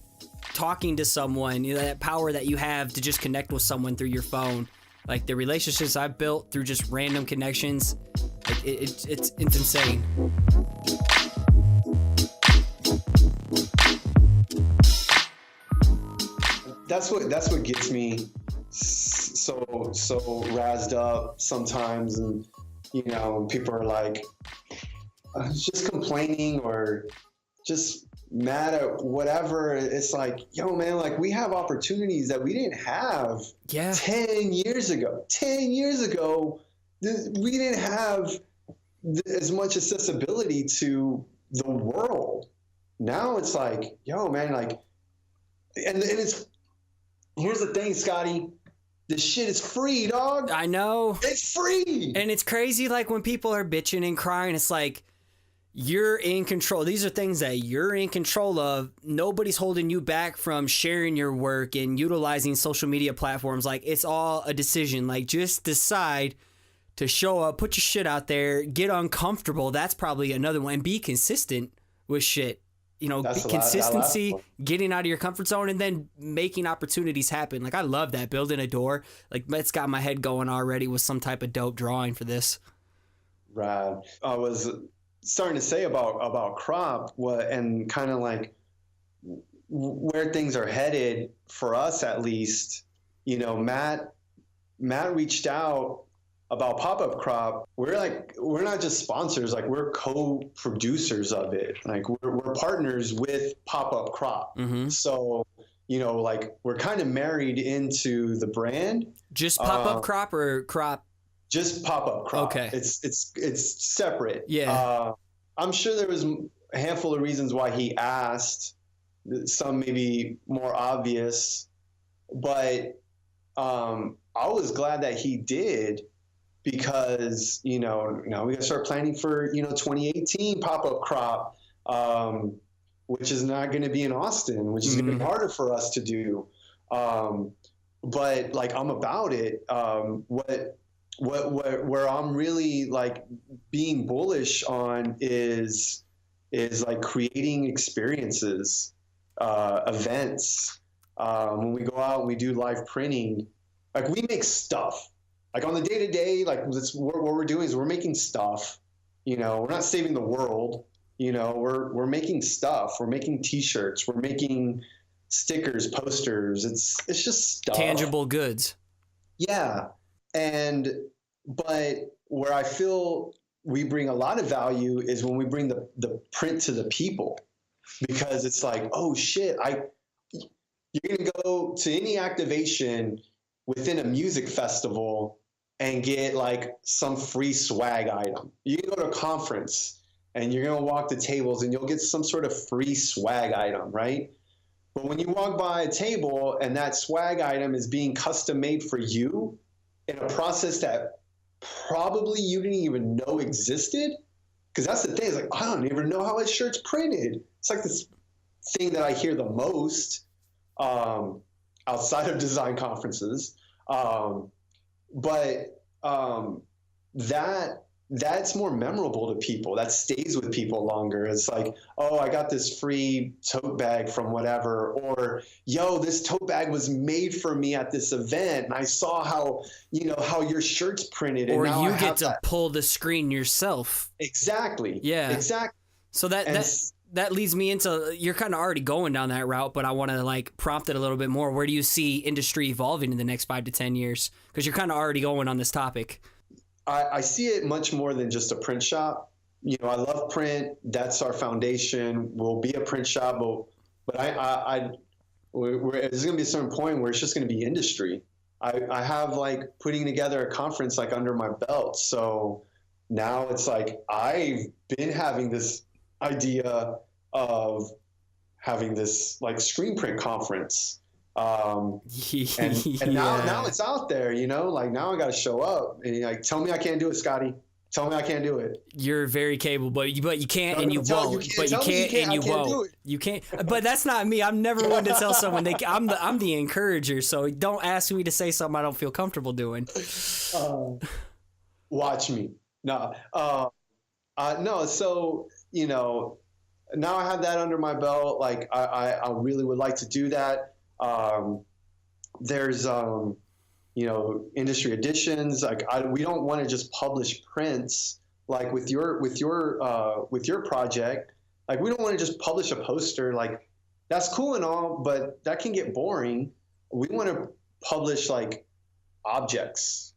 talking to someone, that power that you have to just connect with someone through your phone. Like the relationships I've built through just random connections, like it's insane. That's what gets me so razzed up sometimes, and people are like just complaining or just mad at whatever. It's like, yo, man, like we have opportunities that we didn't have 10 years ago. 10 years ago, we didn't have as much accessibility to the world. Now it's like, yo, man, like, and it's, here's the thing, Scotty. This shit is free, dog. I know. It's free. And it's crazy, like, when people are bitching and crying, it's like, you're in control. These are things that you're in control of. Nobody's holding you back from sharing your work and utilizing social media platforms. Like, it's all a decision. Like, just decide to show up, put your shit out there, get uncomfortable. That's probably another one. And be consistent with shit. Consistency, getting out of your comfort zone, and then making opportunities happen. Like, I love that. Building a door. Like, it's got my head going already with some type of dope drawing for this. Right. I was starting to say about crop and kind of like where things are headed for us, at least. Matt reached out about pop-up crop. We're not just sponsors, like we're co-producers of it. Like we're partners with pop-up crop. So like we're kind of married into the brand. Just pop-up crop or crop? Just pop-up crop. Okay. It's separate. Yeah. I'm sure there was a handful of reasons why he asked, some maybe more obvious, but I was glad that he did, because now we gotta start planning for 2018 pop-up crop, which is not going to be in Austin, which is going to be harder for us to do. But like, I'm about it. Where I'm really like being bullish on is like creating experiences, events. When we go out and we do live printing, Like we make stuff. Like on the day to day, like that's what we're doing is we're making stuff. You know, we're not saving the world. You know, we're making stuff. We're making T-shirts. We're making stickers, posters. It's just stuff. Tangible goods. Yeah, but where I feel we bring a lot of value is when we bring the print to the people, because it's like, oh shit, you're gonna go to any activation within a music festival and get like some free swag item. You can go to a conference and you're gonna walk the tables and you'll get some sort of free swag item, right? But when you walk by a table and that swag item is being custom made for you in a process that probably you didn't even know existed, because that's the thing, is like, I don't even know how a shirt's printed. It's like this thing that I hear the most outside of design conferences. But that's more memorable to people. That stays with people longer. It's like, oh, I got this free tote bag from whatever, or yo, this tote bag was made for me at this event, and I saw how your shirt's printed. Or and now you get to pull the screen yourself. Exactly. Yeah. Exactly. So that leads me into, you're kind of already going down that route, but I want to like prompt it a little bit more. Where do you see industry evolving in the next 5 to 10 years? Because you're kind of already going on this topic. I see it much more than just a print shop. You know, I love print. That's our foundation. We'll be a print shop, but there's going to be a certain point where it's just going to be industry. I have like putting together a conference like under my belt. So now it's like I've been having this idea of having this like screen print conference. And now it's out there, you know, like now I got to show up and like, tell me I can't do it, Scotty. Tell me I can't do it. You're very capable, but you can't and you won't. But you can't and you won't. You can't. But that's not me. I'm never one to tell someone I'm the encourager. So don't ask me to say something I don't feel comfortable doing. Watch me. No. So you know, now I have that under my belt. Like I really would like to do that. There's you know, industry editions. Like we don't want to just publish prints like with your project. Like we don't want to just publish a poster. Like that's cool and all, but that can get boring. We want to publish like objects,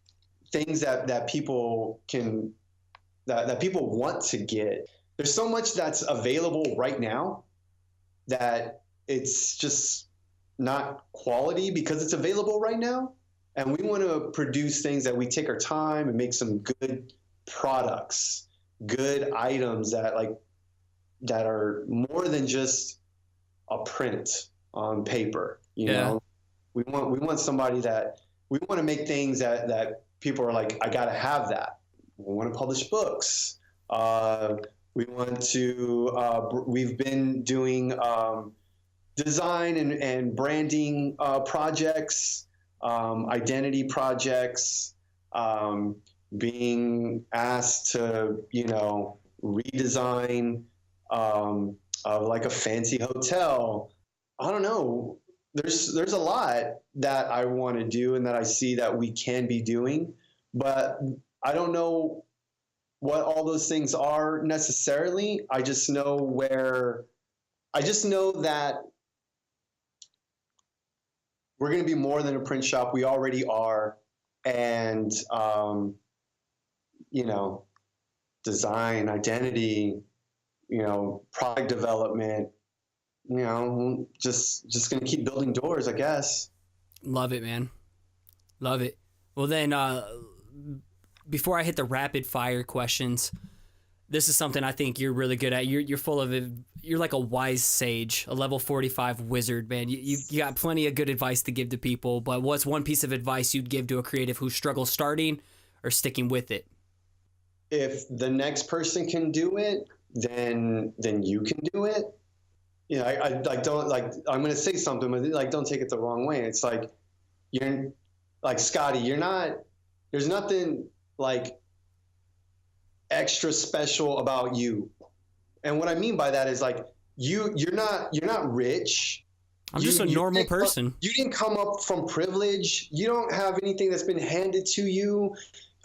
things that people can that people want to get. There's so much that's available right now that it's just not quality because it's available right now. And we want to produce things that we take our time and make some good products, good items that are more than just a print on paper. You know, we want somebody that we want to make things that people are like, I got to have that. We want to publish books. We want to, we've been doing design and branding projects, identity projects, being asked to, you know, redesign of like a fancy hotel. I don't know. There's a lot that I want to do and that I see that we can be doing, but I don't know what all those things are necessarily. I just know that we're going to be more than a print shop. We already are. And, you know, design, identity, you know, product development, you know, just going to keep building doors, I guess. Love it, man. Love it. Well, then, before I hit the rapid fire questions, this is something I think you're really good at. You're full of it. You're like a wise sage, a level 45 wizard, man. You got plenty of good advice to give to people, but what's one piece of advice you'd give to a creative who struggles starting or sticking with it? If the next person can do it, then you can do it. You know, I don't like, I'm going to say something, but like, don't take it the wrong way. It's like, you're like, Scotty, there's nothing like extra special about you. And what I mean by that is like, you're not rich, I'm just a normal person. You didn't come up from privilege. You don't have anything that's been handed to you.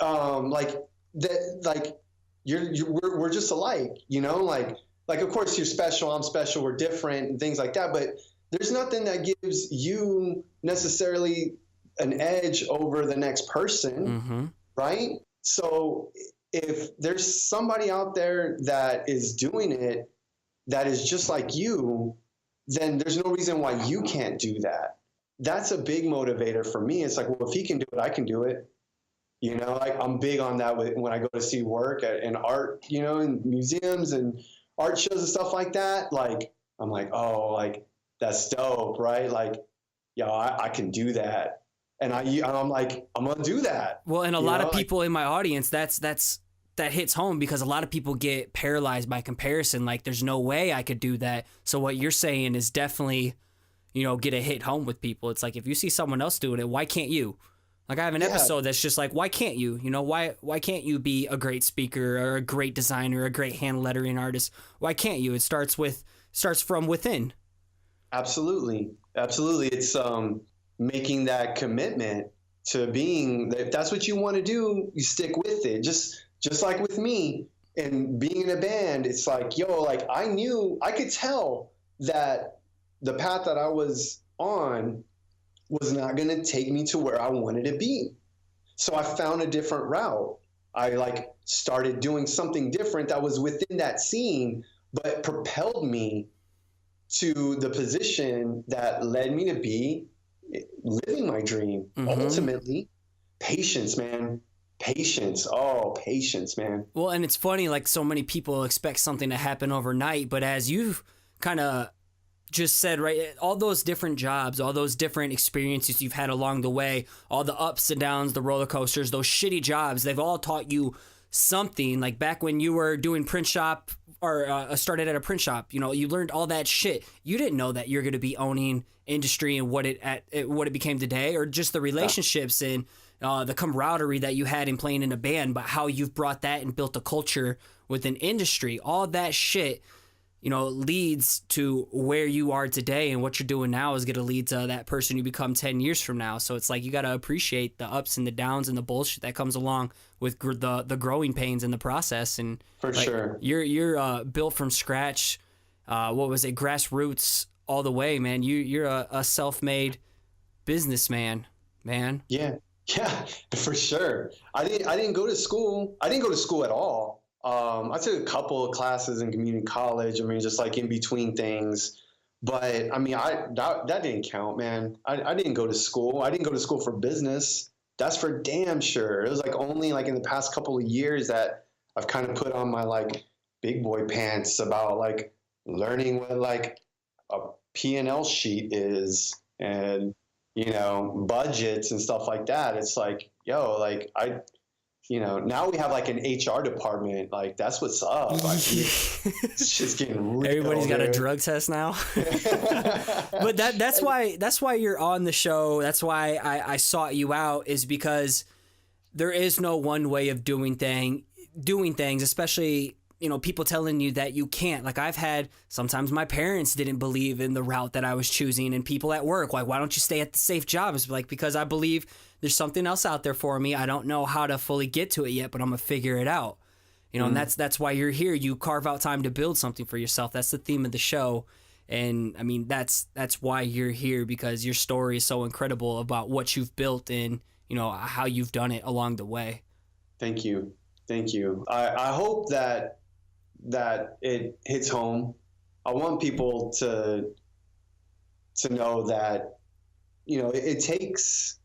Like that, like we're just alike, you know, like of course you're special, I'm special, we're different and things like that. But there's nothing that gives you necessarily an edge over the next person, right? So if there's somebody out there that is doing it, that is just like you, then there's no reason why you can't do that. That's a big motivator for me. It's like, well, if he can do it, I can do it. You know, like I'm big on that when I go to see work in art, you know, in museums and art shows and stuff like that. Like, I'm like, oh, like that's dope, right? Like, yo, I can do that. And I'm like, I'm going to do that. Well, and a lot of people in my audience, that hits home because a lot of people get paralyzed by comparison. Like, there's no way I could do that. So what you're saying is definitely, you know, get a hit home with people. It's like, if you see someone else doing it, why can't you? Like, I have an episode that's just like, why can't you? You know, why can't you be a great speaker or a great designer, a great hand lettering artist? Why can't you? It starts from within. Absolutely. It's making that commitment to being, if that's what you want to do, you stick with it. Just like with me and being in a band, it's like, yo, like I could tell that the path that I was on was not going to take me to where I wanted to be. So I found a different route. I like started doing something different that was within that scene, but propelled me to the position that led me to be living my dream. Ultimately, patience, man. Patience. Oh, patience, man. Well, and it's funny, like so many people expect something to happen overnight, but as you've kind of just said, right, all those different jobs, all those different experiences you've had along the way, all the ups and downs, the roller coasters, those shitty jobs, they've all taught you something. Like back when you were doing print shop or started at a print shop, you know, you learned all that shit. You didn't know that you're going to be owning industry and what it became today, or just the relationships and the camaraderie that you had in playing in a band, but how you've brought that and built a culture within industry. All that shit, you know, leads to where you are today, and what you're doing now is going to lead to that person you become 10 years from now. So it's like, you got to appreciate the ups and the downs and the bullshit that comes along with the growing pains in the process. And for sure, you're built from scratch. What was it? Grassroots all the way, man. You're a self-made businessman, man. Yeah, for sure. I didn't go to school. I didn't go to school at all. I took a couple of classes in community college. I mean, just like in between things. But I mean, that didn't count, man. I didn't go to school. I didn't go to school for business. That's for damn sure. It was like only like in the past couple of years that I've kind of put on my like big boy pants about like learning what like a P&L sheet is and, you know, budgets and stuff like that. It's like, yo, like you know, now we have like an HR department. Like, that's what's up. Like, it's just getting real. Everybody's got a drug test now. But that's why you're on the show. That's why I sought you out, is because there is no one way of doing things, especially, you know, people telling you that you can't. Like, I've had, sometimes my parents didn't believe in the route that I was choosing, and people at work, like, why don't you stay at the safe jobs? Like, because I believe there's something else out there for me. I don't know how to fully get to it yet, but I'm gonna figure it out. You know, and that's why you're here. You carve out time to build something for yourself. That's the theme of the show. And I mean, that's why you're here, because your story is so incredible about what you've built and, you know, how you've done it along the way. Thank you. I hope that it hits home. I want people to know that, you know, it takes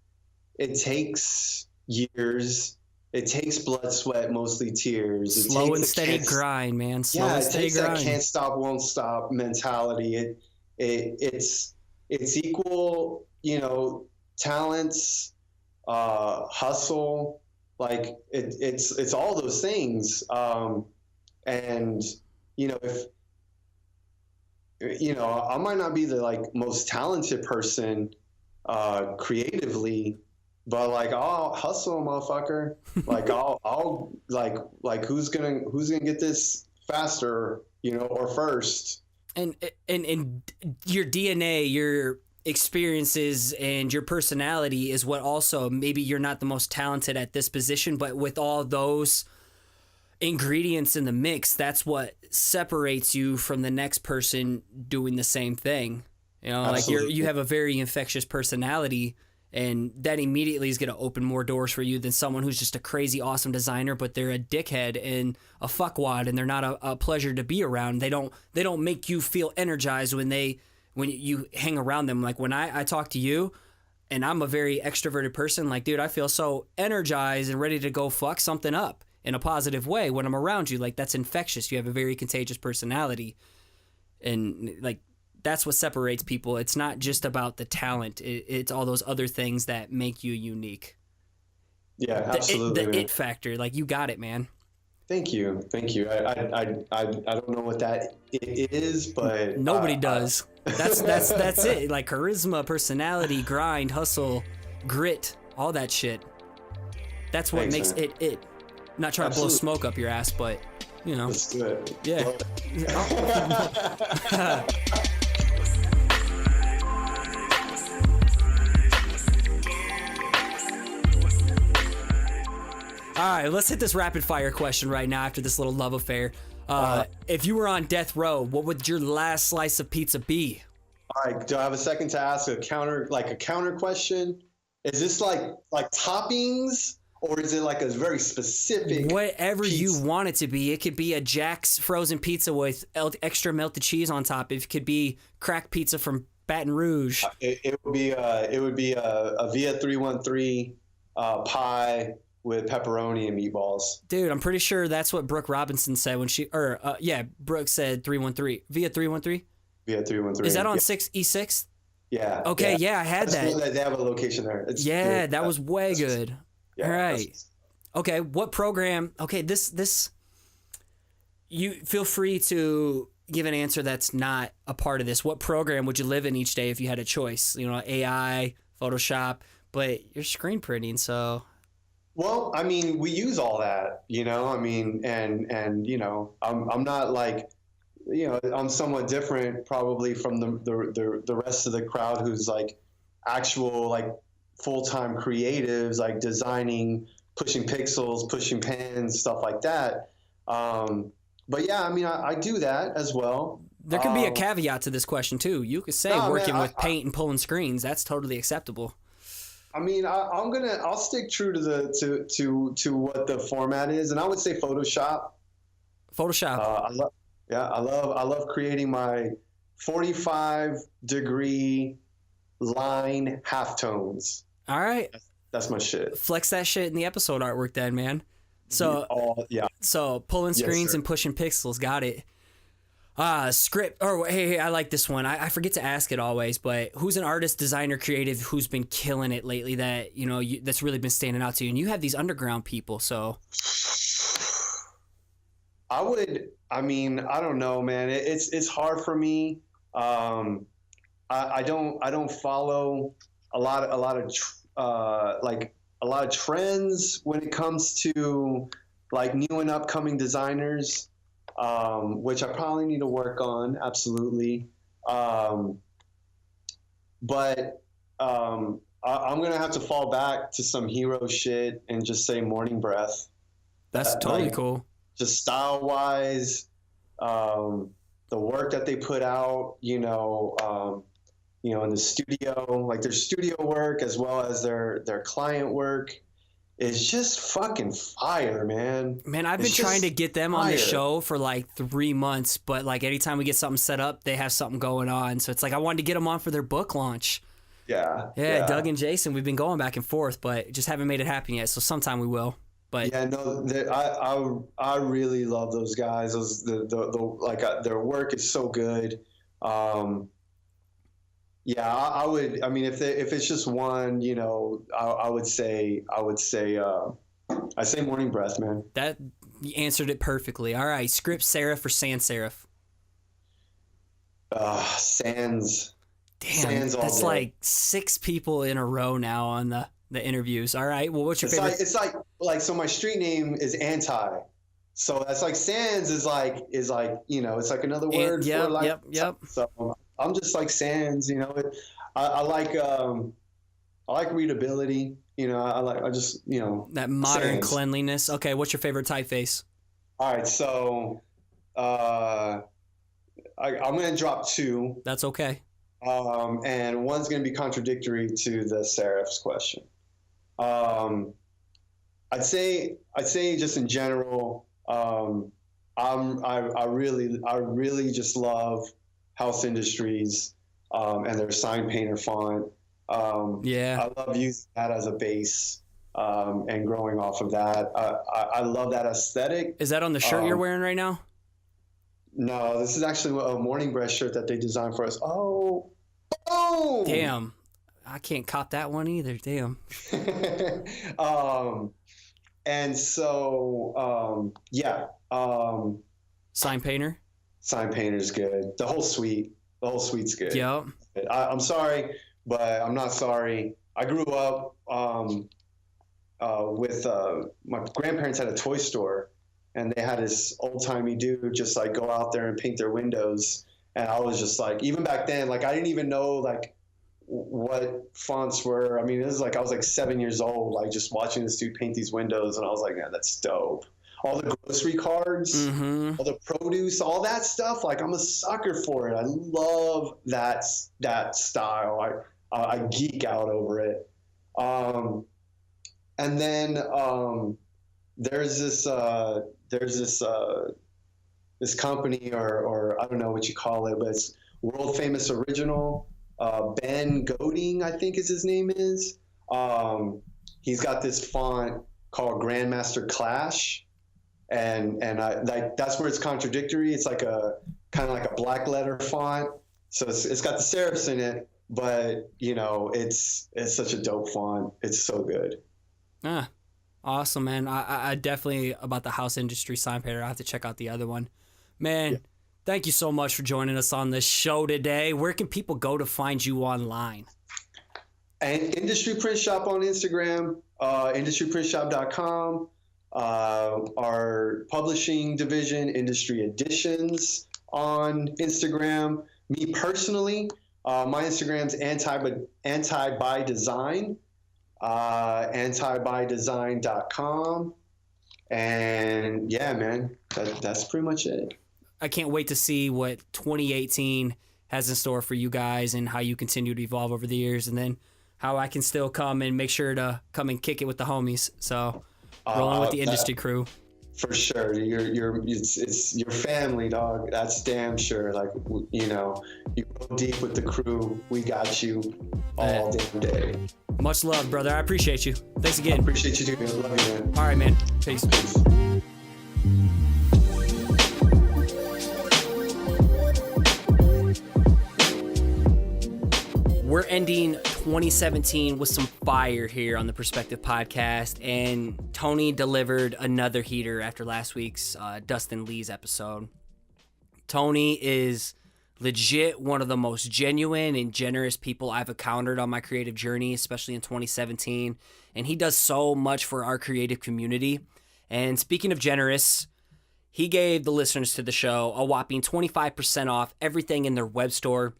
years. It takes blood, sweat, mostly tears. Slow and steady grind, man. Slow and steady grind. That can't stop, won't stop mentality. It's equal, you know, talents, hustle. Like it's all those things. And you know, if you know, I might not be the like most talented person creatively, but like I'll hustle, motherfucker. Like I'll like who's gonna get this faster, you know, or first, And your DNA, your experiences, and your personality is what also, maybe you're not the most talented at this position, but with all those ingredients in the mix, that's what separates you from the next person doing the same thing. You know, Absolutely. like you have a very infectious personality, and that immediately is going to open more doors for you than someone who's just a crazy awesome designer, but they're a dickhead and a fuckwad, and they're not a pleasure to be around. They don't make you feel energized when you hang around them. Like when I talk to you, and I'm a very extroverted person, like, dude, I feel so energized and ready to go fuck something up in a positive way when I'm around you. Like, that's infectious. You have a very contagious personality. And like, that's what separates people. It's not just about the talent. It's all those other things that make you unique. Yeah, absolutely. The it factor. Like, you got it, man. Thank you. I don't know what that it is, but nobody does. That's it. Like charisma, personality, grind, hustle, grit, all that shit. That's what makes it. Not trying to blow smoke up your ass, but you know. Let's do it. Yeah. All right, let's hit this rapid fire question right now after this little love affair. If you were on death row, what would your last slice of pizza be? All right, do I have a second to ask a counter question? Is this like toppings, or is it like a very specific whatever pizza? You want it to be? It could be a Jack's frozen pizza with extra melted cheese on top. It could be crack pizza from Baton Rouge. It would be a Via 313 pie with pepperoni and meatballs. Dude, I'm pretty sure that's what Brooke Robinson said when Brooke said 313. Via 313? Via 313. Is that on 6E6? Yeah. Okay, yeah, I had that. Cool that they have a location there. It's good. That was way good. Yeah, all right. Okay, what program? Okay, this you feel free to give an answer that's not a part of this. What program would you live in each day if you had a choice? You know, AI, Photoshop, but you're screen printing, so. Well, I mean, we use all that, you know. I mean, and you know, I'm not like, you know, I'm somewhat different probably from the rest of the crowd who's like actual like full-time creatives, like designing, pushing pixels, pushing pens, stuff like that. But yeah, I mean, I do that as well. There can be a caveat to this question too. You could say working with paint and pulling screens. That's totally acceptable. I mean, I'll stick true to what the format is, and I would say Photoshop. Photoshop. I love creating my 45-degree line halftones. All right. That's my shit. Flex that shit in the episode artwork then, man. So So pulling screens and pushing pixels, got it. Script. Oh, hey, I like this one. I forget to ask it always, but who's an artist, designer, creative who's been killing it lately that, you know, that's really been standing out to you? And you have these underground people, so. I don't know, man. It's hard for me. I don't follow a lot of trends when it comes to like new and upcoming designers. Which I probably need to work on, absolutely. But I'm going to have to fall back to some hero shit and just say Morning Breath. That's totally cool. Just style-wise, the work that they put out, in the studio, like their studio work as well as their client work. It's just fucking fire, man. Man, I've been trying to get them on the show for like 3 months, but like anytime we get something set up, they have something going on. So it's like I wanted to get them on for their book launch. Yeah. Doug and Jason, we've been going back and forth, but just haven't made it happen yet. So sometime we will. But yeah, no, I really love those guys. Their work is so good. Yeah, I would. I mean, if it's just one, I would say Morning Breath, man. That you answered it perfectly. All right, script serif or sans serif? Sans. Damn, sans all that's day. like 6 people in a row now on the interviews. All right, well, what's your favorite? It's like so my street name is Anti. So that's like sans is like it's like another word for like yep. So I'm just like sans, I like readability, I just that modern sans. cleanliness. Okay, what's your favorite typeface? All right, so I'm gonna drop two. That's okay. And one's gonna be contradictory to the serif's question. I'd say just in general, I really just love House Industries and their sign painter font. I love using that as a base and growing off of that. I love that aesthetic. Is that on the shirt you're wearing right now? No, this is actually a Morning Breath shirt that they designed for us. Oh, boom! Damn, I can't cop that one either. Damn. And so, sign painter. Sign painter's good. The whole suite's good. Yep. I'm sorry, but I'm not sorry. I grew up with my grandparents had a toy store, and they had this old-timey dude just like go out there and paint their windows. And I was just like, even back then, like I didn't even know like what fonts were. I mean, it was like I was like 7 years old, like just watching this dude paint these windows, and I was like, man, that's dope. All the grocery cards, all the produce, all that stuff. Like I'm a sucker for it. I love that style. I geek out over it. And then there's this company or I don't know what you call it, but it's world famous original. Ben Goding, I think is his name is. He's got this font called Grandmaster Clash, and that's where it's contradictory. It's like a kind of like a black letter font, so it's got the serifs in it, but it's such a dope font. It's so good. Awesome, man. I definitely about the House Industry sign painter. I have to check out the other one, man. Yeah. Thank you so much for joining us on this show today. Where can people go to find you online? And Industry Print Shop on Instagram, industryprintshop.com. Our publishing division, Industry Editions on Instagram. Me personally, my Instagram's anti-by-design, antibydesign.com. And yeah, man, that's pretty much it. I can't wait to see what 2018 has in store for you guys and how you continue to evolve over the years, and then how I can still come and make sure to come and kick it with the homies. So rolling with the industry crew. For sure. It's your family, dog. That's damn sure. Like, you roll deep with the crew. We got you all damn day. Much love, brother. I appreciate you. Thanks again. I appreciate you too, man. Love you, man. All right, man. Peace. We're ending 2017 with some fire here on the Perspective Podcast, and Tony delivered another heater after last week's Dustin Lee's episode. Tony is legit one of the most genuine and generous people I've encountered on my creative journey, especially in 2017, and he does so much for our creative community. And speaking of generous, he gave the listeners to the show a whopping 25% off everything in their web store.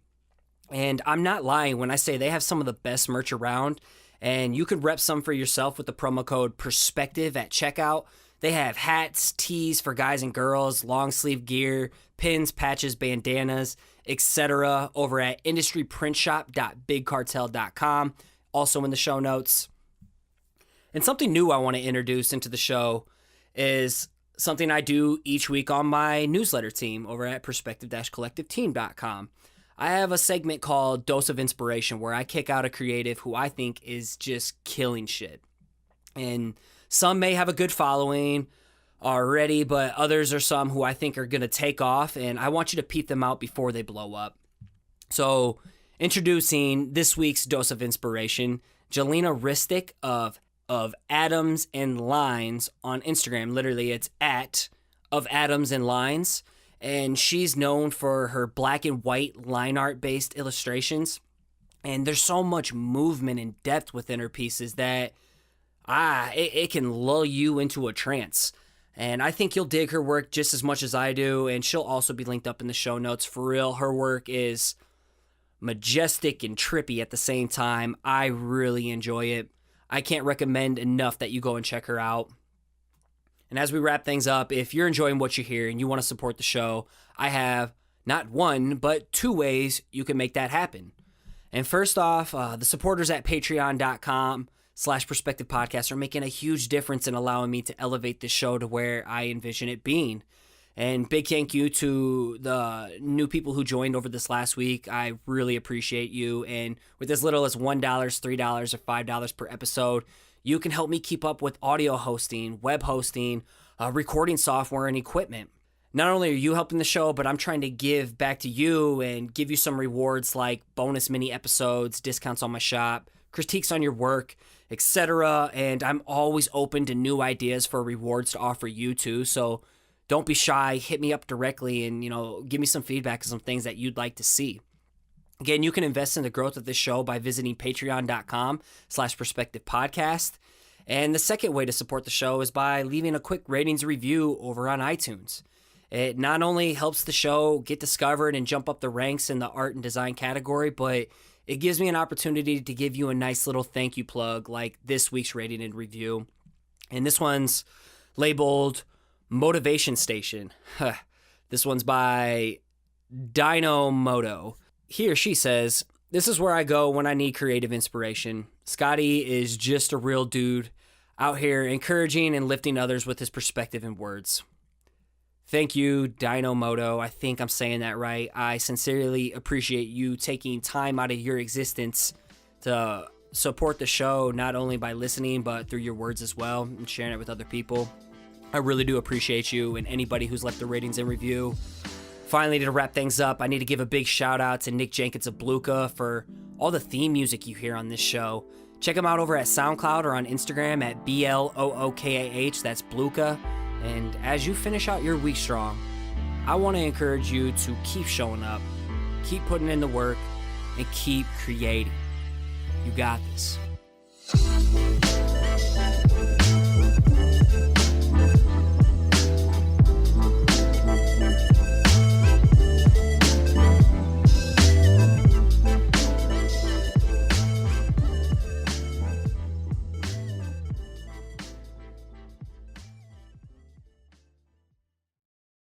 And I'm not lying when I say they have some of the best merch around, and you could rep some for yourself with the promo code PERSPECTIVE at checkout. They have hats, tees for guys and girls, long sleeve gear, pins, patches, bandanas, etc. over at industryprintshop.bigcartel.com, also in the show notes. And something new I want to introduce into the show is something I do each week on my newsletter team over at perspective-collectiveteam.com. I have a segment called Dose of Inspiration where I kick out a creative who I think is just killing shit. And some may have a good following already, but others are some who I think are going to take off, and I want you to peep them out before they blow up. So, introducing this week's Dose of Inspiration, Jelena Ristic of Atoms and Lines on Instagram. Literally, it's at of Atoms and Lines. And she's known for her black and white line art based illustrations. And there's so much movement and depth within her pieces that it can lull you into a trance. And I think you'll dig her work just as much as I do, and she'll also be linked up in the show notes. For real, her work is majestic and trippy at the same time. I really enjoy it. I can't recommend enough that you go and check her out. And as we wrap things up, if you're enjoying what you hear and you want to support the show, I have not one, but 2 ways you can make that happen. And first off, the supporters at patreon.com/Perspective Podcast are making a huge difference in allowing me to elevate this show to where I envision it being. And big thank you to the new people who joined over this last week. I really appreciate you. And with as little as $1, $3, or $5 per episode, you can help me keep up with audio hosting, web hosting, recording software, and equipment. Not only are you helping the show, but I'm trying to give back to you and give you some rewards like bonus mini episodes, discounts on my shop, critiques on your work, etc. And I'm always open to new ideas for rewards to offer you too. So don't be shy. Hit me up directly and, give me some feedback on some things that you'd like to see. Again, you can invest in the growth of this show by visiting patreon.com/Perspective Podcast. And the second way to support the show is by leaving a quick ratings review over on iTunes. It not only helps the show get discovered and jump up the ranks in the art and design category, but it gives me an opportunity to give you a nice little thank you plug like this week's rating and review. And this one's labeled Motivation Station. This one's by Dino Moto. He or she says, "This is where I go when I need creative inspiration. Scotty is just a real dude out here encouraging and lifting others with his perspective and words." Thank you, Dino Moto. I think I'm saying that right. I sincerely appreciate you taking time out of your existence to support the show, not only by listening, but through your words as well and sharing it with other people. I really do appreciate you and anybody who's left the ratings and review. Finally, to wrap things up, I need to give a big shout out to Nick Jenkins of Blookah for all the theme music you hear on this show. Check him out over at SoundCloud or on Instagram at BLOOKAH, that's Blookah. And as you finish out your week strong, I want to encourage you to keep showing up, keep putting in the work, and keep creating. You got this.